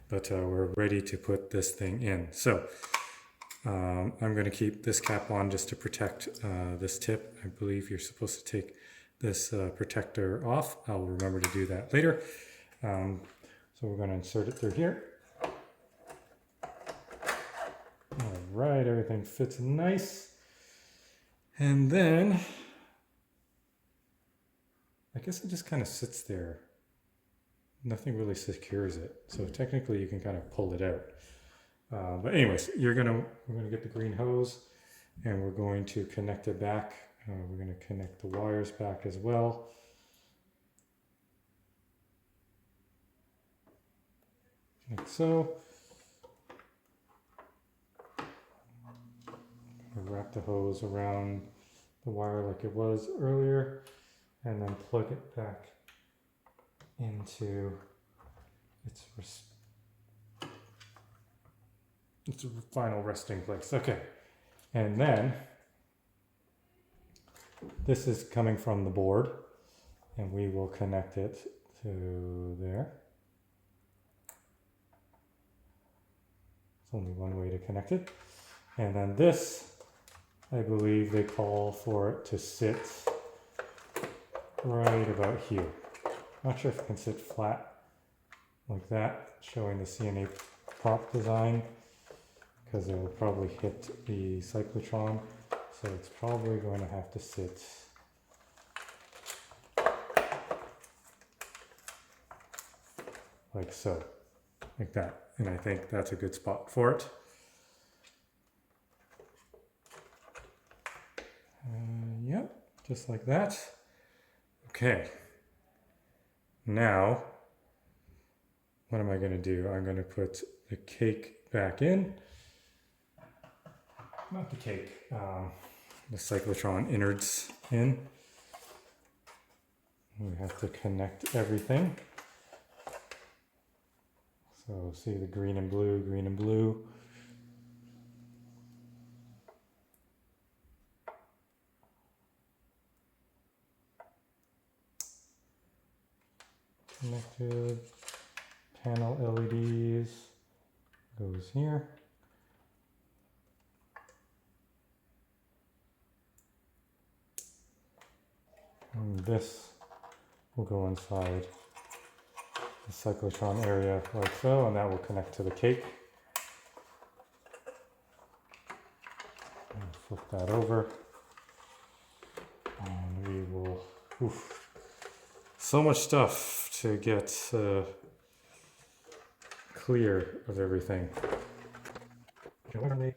But we're ready to put this thing in. So I'm going to keep this cap on just to protect this tip. I believe you're supposed to take this protector off. I'll remember to do that later. So we're going to insert it through here. All right, everything fits nice. And then I guess it just kind of sits there. Nothing really secures it. So technically you can kind of pull it out. But anyways, we're gonna get the green hose and we're going to connect it back. We're going to connect the wires back as well. like so. Wrap the hose around the wire like it was earlier, and then plug it back into its final resting place. Okay, and then this is coming from the board, and we will connect it to there. There's only one way to connect it. And then this, I believe they call for it to sit right about here. Not sure if it can sit flat like that, showing the CNA prop design, because it will probably hit the cyclotron. So it's probably going to have to sit like so, like that. And I think that's a good spot for it. Yep, just like that. Okay. Now, what am I going to do? I'm going to put the cake back in. Not the cake, the cyclotron innards in. We have to connect everything. So see the green and blue, green and blue. Connected. Panel LEDs goes here. And this will go inside the cyclotron area like so, and that will connect to the cake. And flip that over, and we will, so much stuff to get clear of everything. Okay, where are they?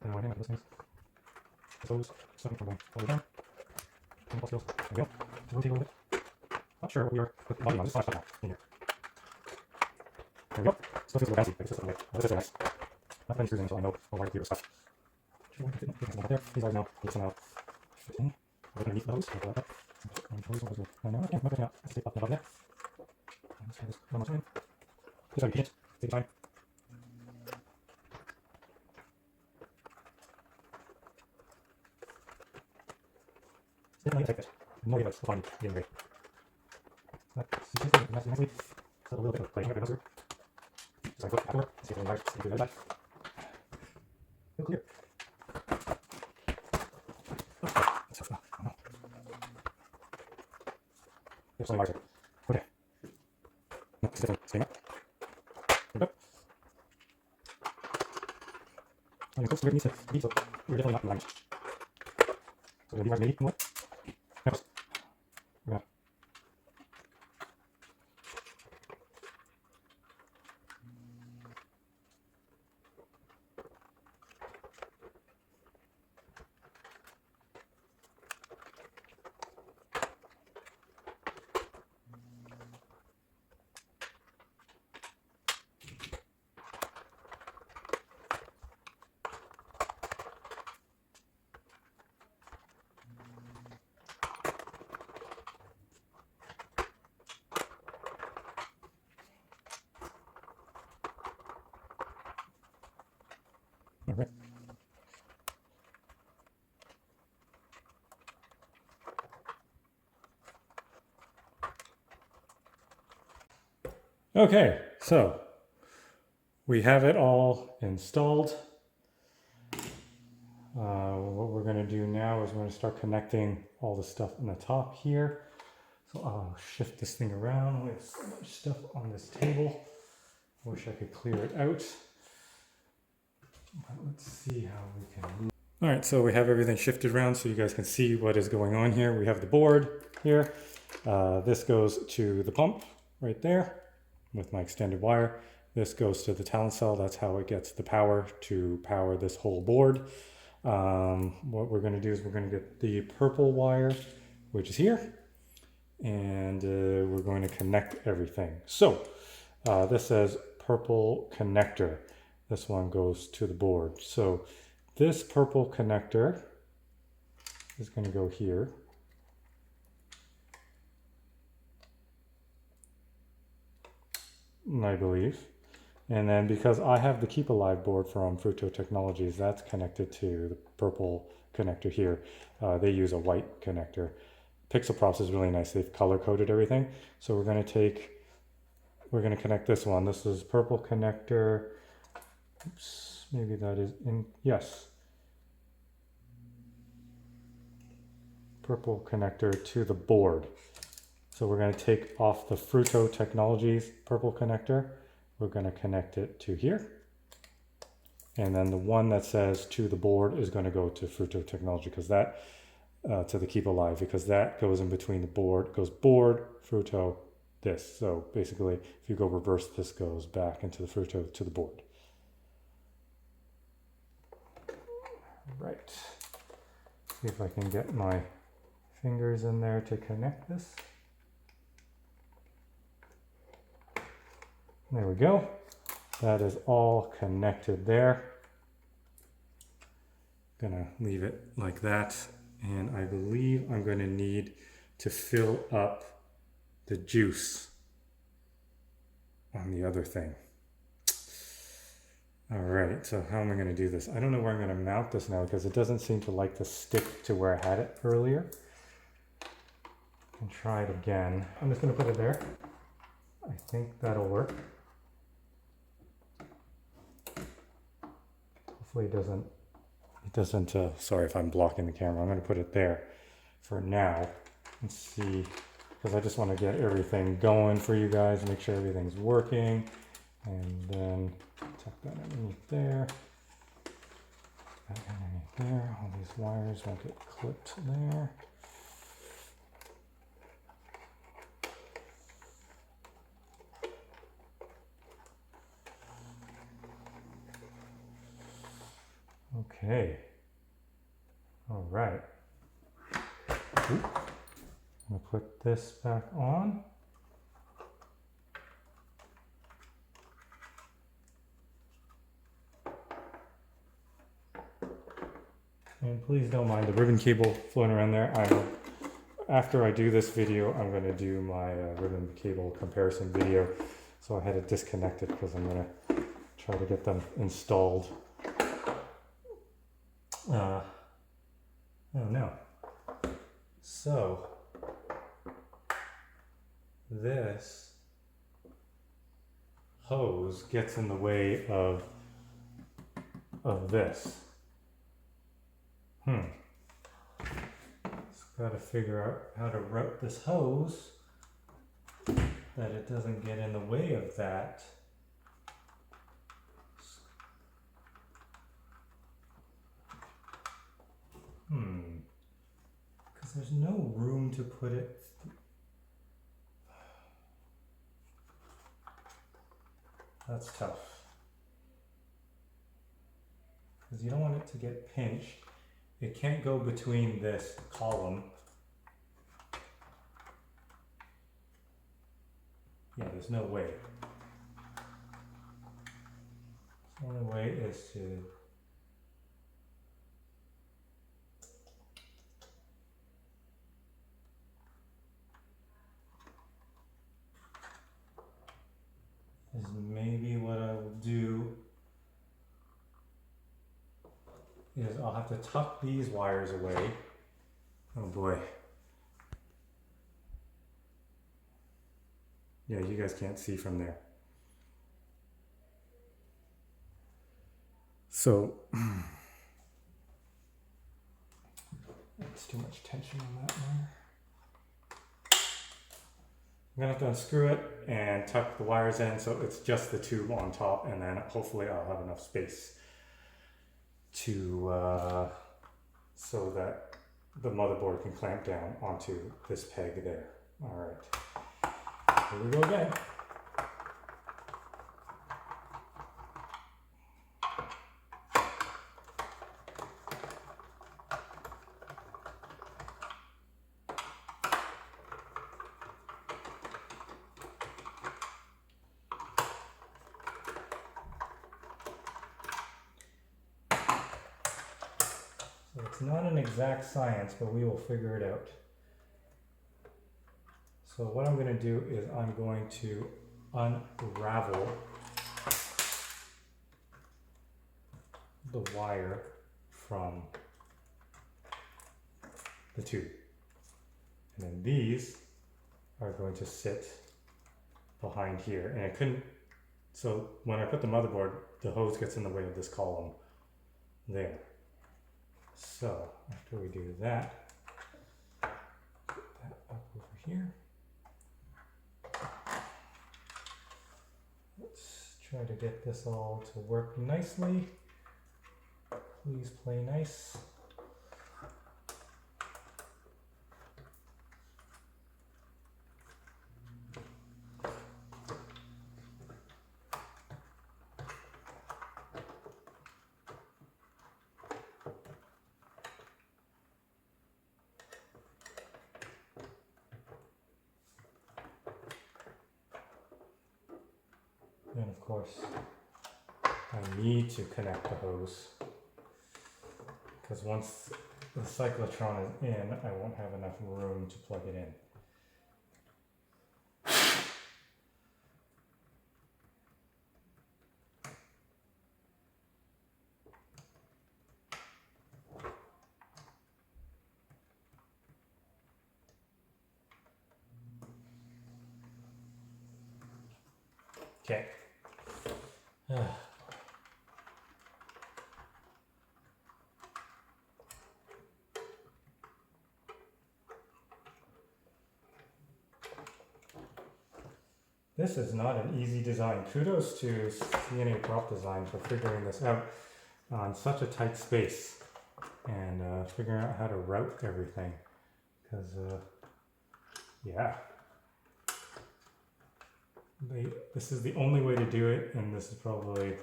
Now I hang on to those things. Those starting from all the way down. There we go. Just rotate a little bit. Not sure what we are with the body on. Just flash that in here. There we go. Still feels a little bouncy, but it's just a little bit. This is nice. Not many screws in, so I know all the wire stuff. Sure, I can fit there. These are now need somehow fit in. Right underneath those. Like that. No, I can't. Let's take up above there. Let's try this one more time. Just have a hit. Take your time. Definitely a tight fit. No idea about the body being great. That's nicely. Still a little bit of play here, but just like look afterward, see if there's any wires, see if there's that. Feel clear. That's tough now. Oh, no. There's so many wires here. Okay. No, it's definitely staying up. There we go. I'm close to where it needs to be, so we're definitely not in alignment. So we're going to leave ours maybe more. Next. We're going to all right. Okay, so we have it all installed. What we're going to do now is we're going to start connecting all the stuff on the top here. So I'll shift this thing around. We have so much stuff on this table. I wish I could clear it out. But let's see how we can move. All right, so we have everything shifted around so you guys can see what is going on here. We have the board here. This goes to the pump right there with my extended wire. This goes to the talent cell. That's how it gets the power to power this whole board. What we're going to do is we're going to get the purple wire, which is here, and we're going to connect everything. So this says purple connector. This one goes to the board. So this purple connector is going to go here. I believe. And then because I have the Keep Alive board from Fruto Technologies, that's connected to the purple connector here. They use a white connector. Pixelprops is really nice. They've color coded everything. So we're going to connect this one. This is purple connector. Oops, maybe that is in, yes. Purple connector to the board. So we're going to take off the Fruto Technologies purple connector. We're going to connect it to here. And then the one that says to the board is going to go to Fruto Technology, because that, to the Keep Alive, because that goes in between the board. It goes board, Fruto, this. So basically, if you go reverse, this goes back into the Fruto to the board. Right. See if I can get my fingers in there to connect this. There we go. That is all connected there. Gonna leave it like that. And I believe I'm gonna need to fill up the juice on the other thing. All right, so how am I gonna do this? I don't know where I'm gonna mount this now because it doesn't seem to like to stick to where I had it earlier. And try it again. I'm just gonna put it there. I think that'll work. Hopefully it doesn't, sorry if I'm blocking the camera. I'm going to put it there for now and see, because I just want to get everything going for you guys, make sure everything's working, and then tuck that underneath there, that underneath there. All these wires won't get clipped there. Okay. All right. I'm gonna put this back on. And please don't mind the ribbon cable floating around there. After I do this video, I'm going to do my ribbon cable comparison video. So I had to disconnect it because I'm going to try to get them installed. Oh no. So this hose gets in the way of this. Just gotta figure out how to route this hose that it doesn't get in the way of that. Because there's no room to put it. That's tough. Because you don't want it to get pinched. It can't go between this column. Yeah, there's no way. The only way is to maybe what I will do is I'll have to tuck these wires away. Oh boy. Yeah, you guys can't see from there. So, that's too much tension on that one. I'm gonna have to unscrew it and tuck the wires in so it's just the tube on top, and then hopefully I'll have enough space to so that the motherboard can clamp down onto this peg there. All right, here we go again. It's not an exact science, but we will figure it out. So what I'm going to do is I'm going to unravel the wire from the tube. And then these are going to sit behind here. And I couldn't, so when I put the motherboard, the hose gets in the way of this column there. So after we do that, put that up over here. Let's try to get this all to work nicely. Please play nice. And of course, I need to connect the hose because once the cyclotron is in, I won't have enough room to plug it in. Okay. This is not an easy design. Kudos to CNA Prop Design for figuring this out on such a tight space and figuring out how to route everything. Because, yeah. This is the only way to do it, and this is probably,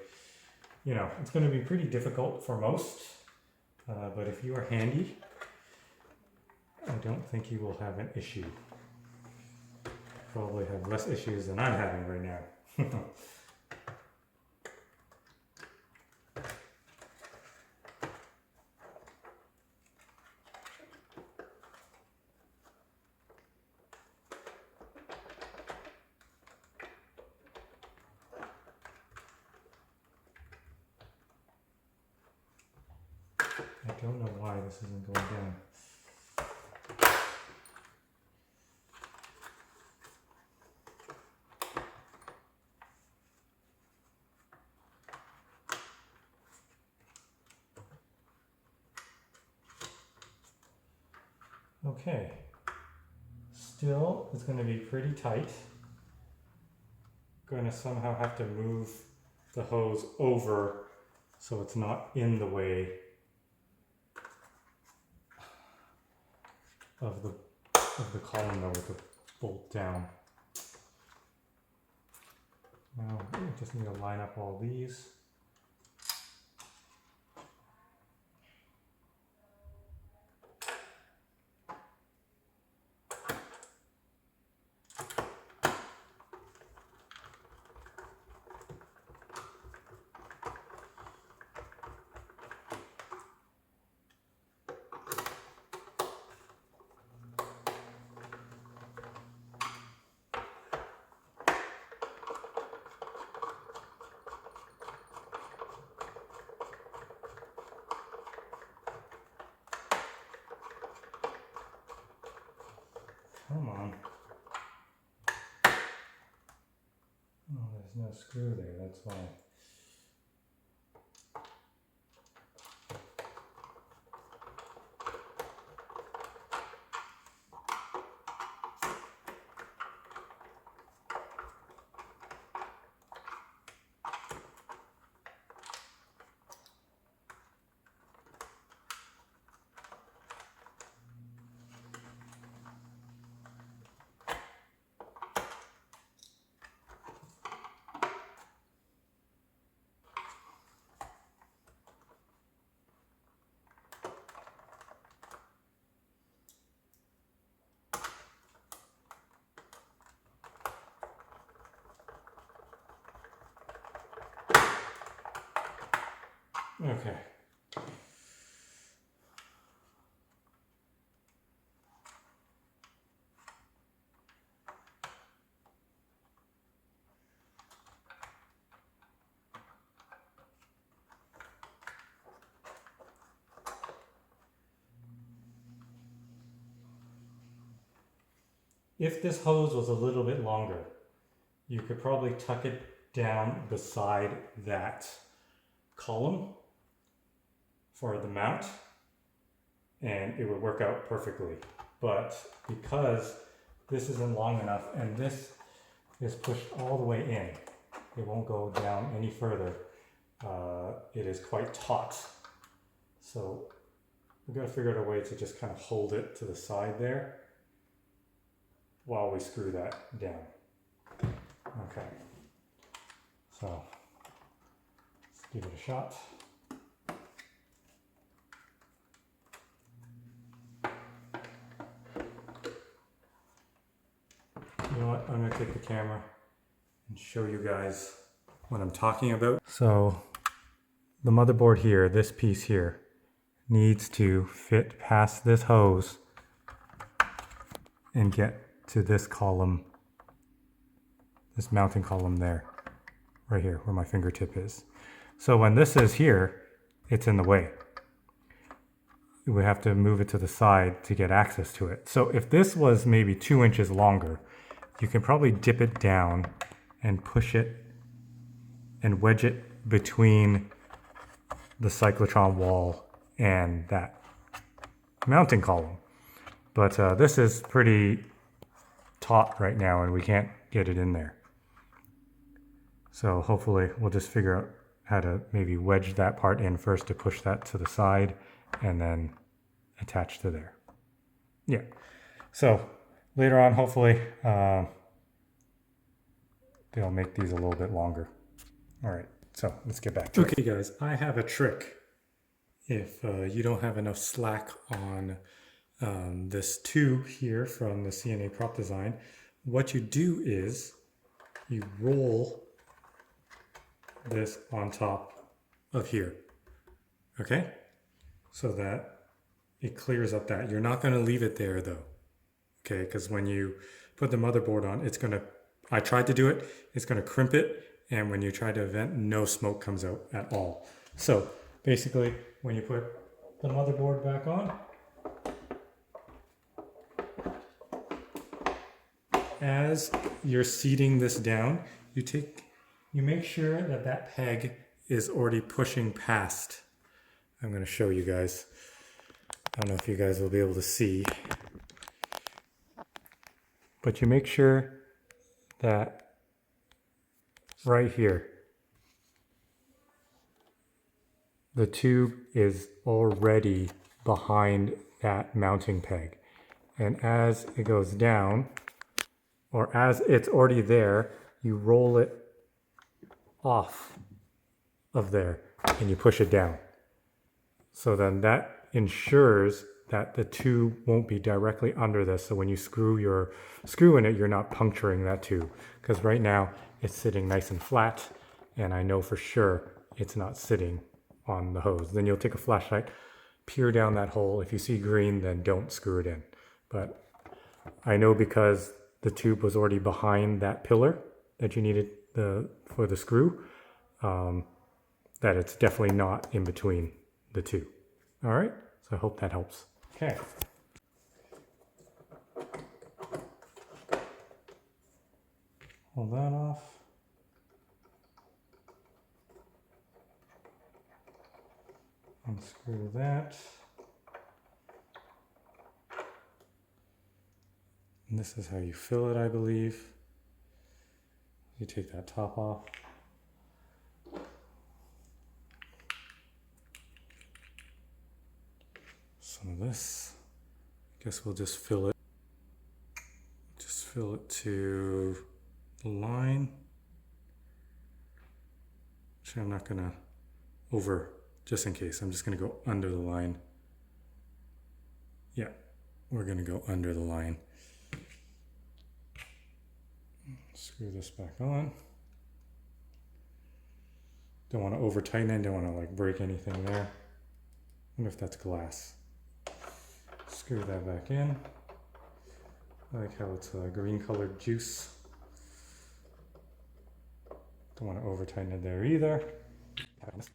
you know, it's going to be pretty difficult for most, but if you are handy, I don't think you will have an issue. Probably have less issues than I'm having right now. I don't know why this isn't going down. Okay, still it's going to be pretty tight. Going to somehow have to move the hose over so it's not in the way of the column though with the bolt down. Now we just need to line up all these. Come on. Oh, there's no screw there, that's why. Okay. if this hose was a little bit longer, you could probably tuck it down beside that column for the mount and it would work out perfectly. But because this isn't long enough and this is pushed all the way in, it won't go down any further. It is quite taut. So we've got to figure out a way to just kind of hold it to the side there while we screw that down. Okay, so let's give it a shot. You know what, I'm going to take the camera and show you guys what I'm talking about. So the motherboard here, this piece here, needs to fit past this hose and get to this column, this mounting column there, right here where my fingertip is. So when this is here, it's in the way. We have to move it to the side to get access to it. So if this was maybe 2 inches longer, you can probably dip it down and push it and wedge it between the cyclotron wall and that mounting column. But this is pretty taut right now and we can't get it in there. So hopefully we'll just figure out how to maybe wedge that part in first to push that to the side and then attach to there. Yeah, so later on hopefully they'll make these a little bit longer. All right, so let's get back to it. Okay guys, I have a trick. If you don't have enough slack on this tube here from the CNA prop design, what you do is you roll this on top of here, okay? So that it clears up that. You're not gonna leave it there though, okay? Because when you put the motherboard on, it's gonna, I tried to do it, it's gonna crimp it, and when you try to vent, no smoke comes out at all. So basically, when you put the motherboard back on, as you're seating this down, you make sure that that peg is already pushing past. I'm going to show you guys. I don't know if you guys will be able to see, but you make sure that right here, the tube is already behind that mounting peg. And as it goes down, or as it's already there, you roll it off of there and you push it down. So then that ensures that the tube won't be directly under this. So when you screw your screw in it, you're not puncturing that tube. Because right now it's sitting nice and flat, and I know for sure it's not sitting on the hose. Then you'll take a flashlight, peer down that hole. If you see green, then don't screw it in. But I know because the tube was already behind that pillar that you needed for the screw, that it's definitely not in between the two. All right, so I hope that helps. Okay. Hold that off. Unscrew that. And this is how you fill it, I believe. You take that top off. Some of this. I guess we'll just fill it. Just fill it to the line. Actually, I'm not gonna just in case, I'm just gonna go under the line. Yeah, we're gonna go under the line. Screw this back on. Don't want to over tighten it, don't want to like break anything there. I wonder if that's glass. Screw that back in. I like how it's a green colored juice. Don't want to over tighten it there either. Okay, so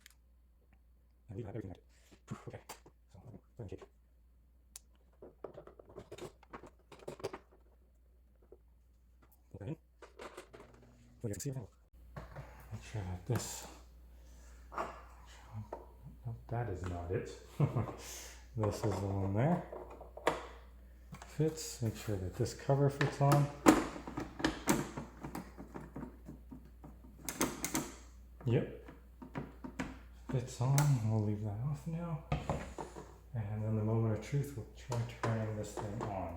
Make sure that this, oh, that is not it. This is the one there. Fits. Make sure that this cover fits on. Yep. Fits on. We'll leave that off now. And then the moment of truth, we'll try turning this thing on.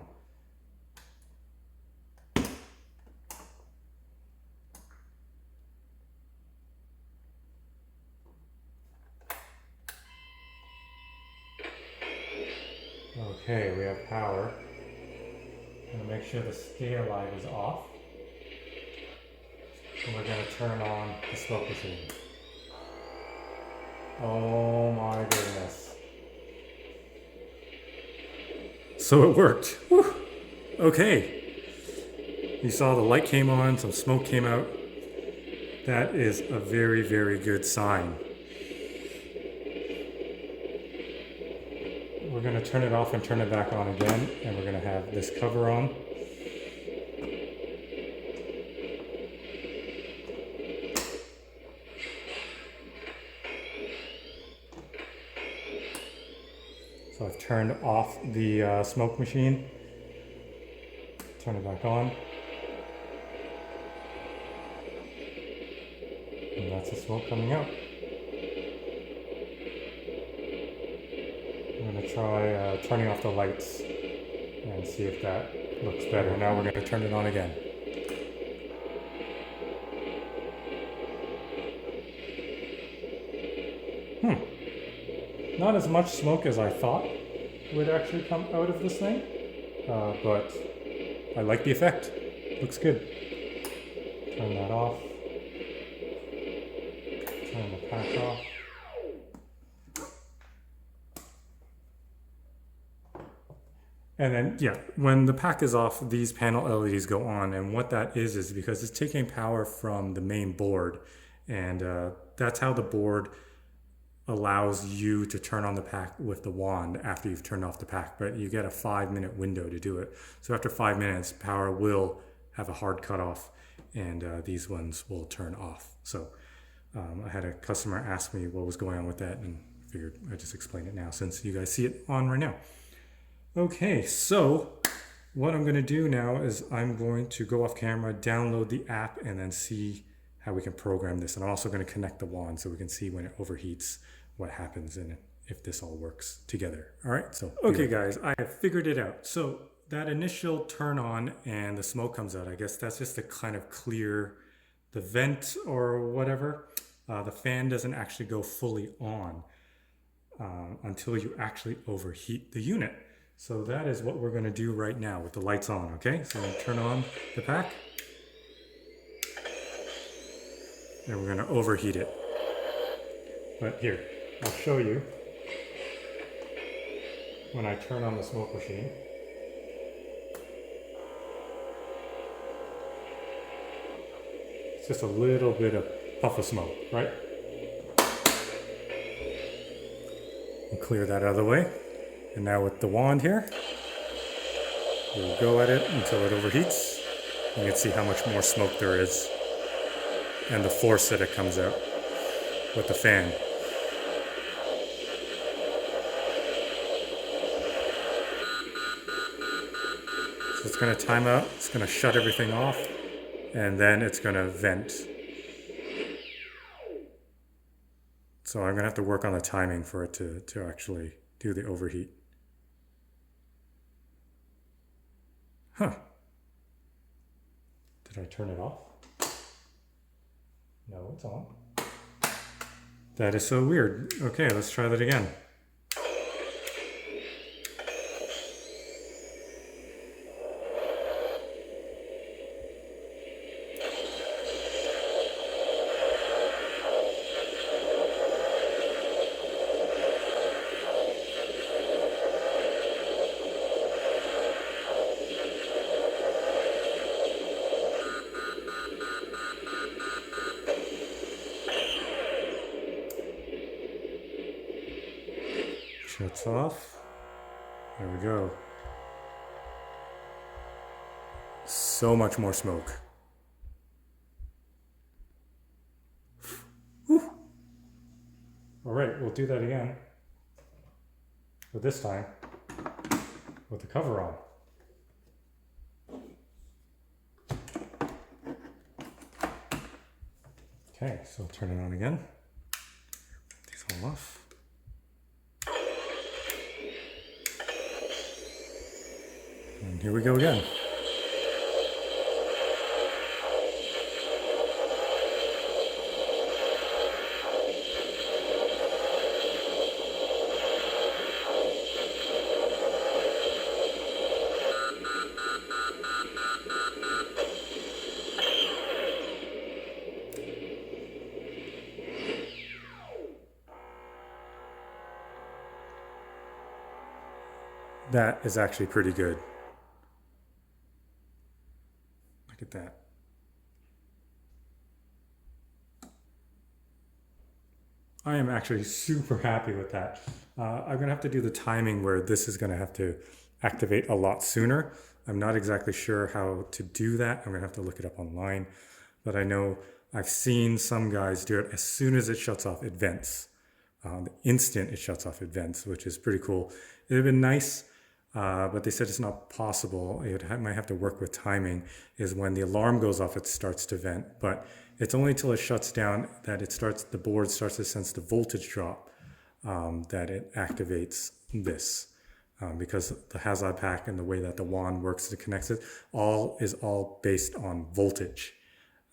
Okay, we have power. I'm going to make sure the stay alive is off. And we're going to turn on the smoke machine. Oh my goodness. So it worked. Whew. Okay. You saw the light came on, some smoke came out. That is a very, very good sign. We're going to turn it off and turn it back on again, and we're going to have this cover on. So I've turned off the smoke machine. Turn it back on. And that's the smoke coming out. I'm going to try turning off the lights and see if that looks better. Now we're going to turn it on again. Not as much smoke as I thought would actually come out of this thing, but I like the effect. Looks good. Turn that off. Turn the pack off. And then, yeah, when the pack is off, these panel LEDs go on. And what that is because it's taking power from the main board. And that's how the board allows you to turn on the pack with the wand after you've turned off the pack. But you get a 5-minute window to do it. So after 5 minutes, power will have a hard cutoff. And these ones will turn off. So I had a customer ask me what was going on with that. And figured I'd just explain it now since you guys see it on right now. Okay, so what I'm going to do now is I'm going to go off camera, download the app, and then see how we can program this. And I'm also going to connect the wand so we can see when it overheats what happens and if this all works together. All right, so okay guys, I have figured it out. So that initial turn on and the smoke comes out, I guess that's just to kind of clear the vent or whatever. The fan doesn't actually go fully on until you actually overheat the unit. So that is what we're going to do right now with the lights on, okay? So I'm going to turn on the pack. And we're going to overheat it. But here, I'll show you when I turn on the smoke machine. It's just a little bit of puff of smoke, right? We'll clear that out of the way. And now with the wand here, we'll go at it until it overheats. You can see how much more smoke there is and the force that it comes out with the fan. So it's going to time out, it's going to shut everything off, and then it's going to vent. So I'm going to have to work on the timing for it to actually do the overheat. Huh. Did I turn it off? No, it's on. That is so weird. Okay, let's try that again. Shuts off. There we go. So much more smoke. right, we'll do that again. But this time with the cover on. Okay, so I'll turn it on again. These all off. And here we go again. That is actually pretty good. Look at that. I am actually super happy with that. I'm going to have to do the timing where this is going to have to activate a lot sooner. I'm not exactly sure how to do that. I'm going to have to look it up online. But I know I've seen some guys do it as soon as it shuts off, it vents. The instant it shuts off, it vents, which is pretty cool. It would have been nice. But they said it's not possible. It might have to work with timing. Is when the alarm goes off, it starts to vent. But it's only till it shuts down that the board starts to sense the voltage drop that it activates this. Because the Haslab pack and the way that the wand works to connect it is all based on voltage.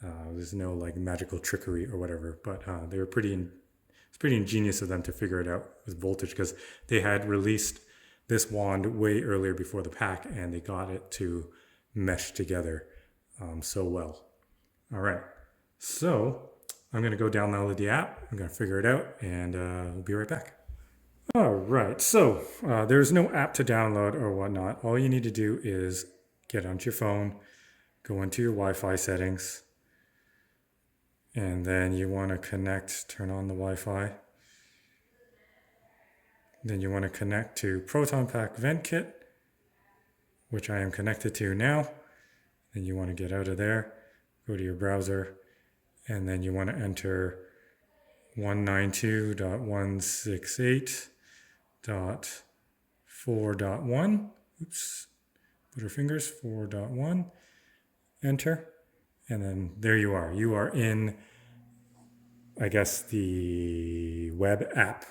There's no like magical trickery or whatever. But they were it's pretty ingenious of them to figure it out with voltage, because they had released this wand way earlier before the pack, and they got it to mesh together so well. All right, so I'm going to go download the app. I'm going to figure it out, and we'll be right back. All right, so there's no app to download or whatnot. All you need to do is get onto your phone, go into your Wi-Fi settings, and then you want to turn on the Wi-Fi. Then you want to connect to Proton Pack Vent Kit, which I am connected to now. Then you want to get out of there, go to your browser, and then you want to enter 192.168.4.1. Oops, put our fingers, 4.1, enter, and then there you are. You are in, I guess, the web app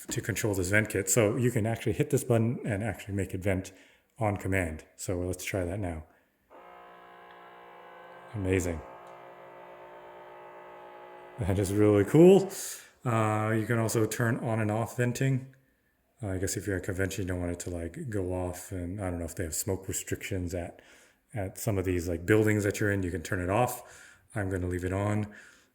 to control this vent kit. So you can actually hit this button and actually make it vent on command. So let's try that now. Amazing. That is really cool. You can also turn on and off venting. I guess if you're at a convention, you don't want it to like go off, and I don't know if they have smoke restrictions at some of these like buildings that you're in, you can turn it off. I'm going to leave it on.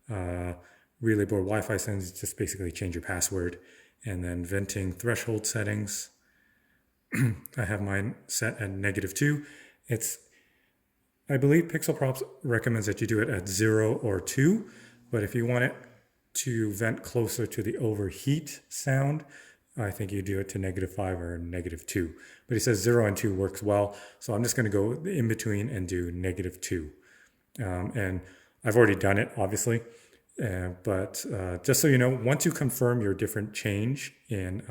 Relay board Wi-Fi settings, just basically change your password. And then venting threshold settings. I have mine set at -2. I believe Pixel Props recommends that you do it at 0 or 2, but if you want it to vent closer to the overheat sound, I think you do it to -5 or -2. But he says 0 and 2 works well, so I'm just going to go in between and do -2. And I've already done it, obviously. But just so you know, once you confirm your different change in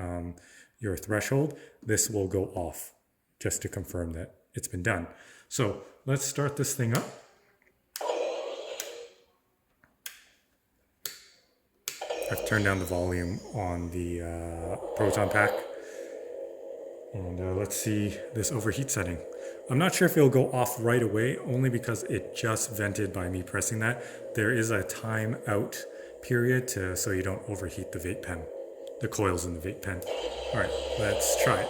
your threshold, this will go off just to confirm that it's been done. So let's start this thing up. I've turned down the volume on the Proton pack. And let's see this overheat setting. I'm not sure if it'll go off right away, only because it just vented by me pressing that. There is a time out period so you don't overheat the vape pen, the coils in the vape pen. All right, let's try it.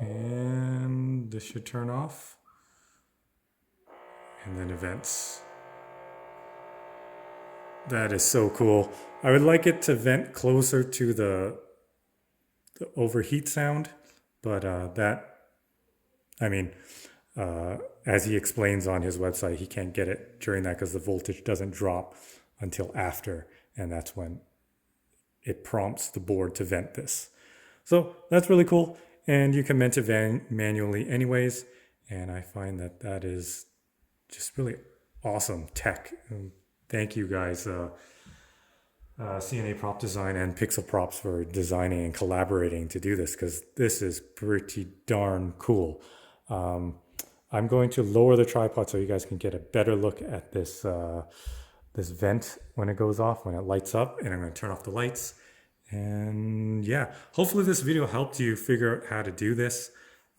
And this should turn off. And then events. That is so cool. I would like it to vent closer to the overheat sound, but as he explains on his website, he can't get it during that because the voltage doesn't drop until after and that's when it prompts the board to vent this. So that's really cool, and you can vent it manually anyways, and I find that that is just really awesome tech. Thank you guys, CNA Prop Design and Pixel Props, for designing and collaborating to do this, because this is pretty darn cool. I'm going to lower the tripod so you guys can get a better look at this this vent when it goes off, when it lights up, and I'm going to turn off the lights. And yeah, hopefully this video helped you figure out how to do this.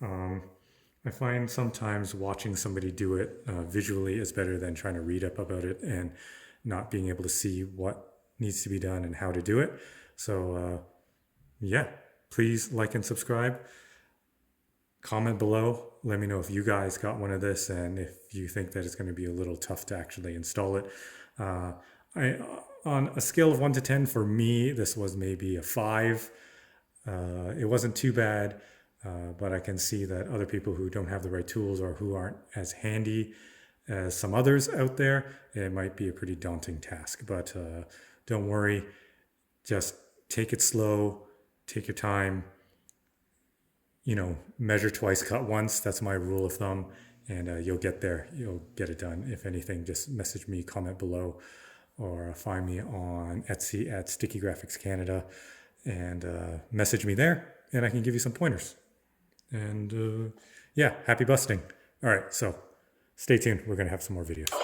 I find sometimes watching somebody do it visually is better than trying to read up about it and not being able to see what needs to be done and how to do it. So yeah, please like and subscribe. Comment below. Let me know if you guys got one of this and if you think that it's going to be a little tough to actually install it. On a scale of 1 to 10, for me, this was maybe a 5. It wasn't too bad, but I can see that other people who don't have the right tools or who aren't as handy as some others out there, it might be a pretty daunting task. But don't worry, just take it slow, take your time. You know, measure twice, cut once. That's my rule of thumb, and you'll get there. You'll get it done. If anything, just message me, comment below, or find me on Etsy at Sticky Graphics Canada, and message me there, and I can give you some pointers. And yeah, happy busting. All right, so stay tuned. We're going to have some more videos.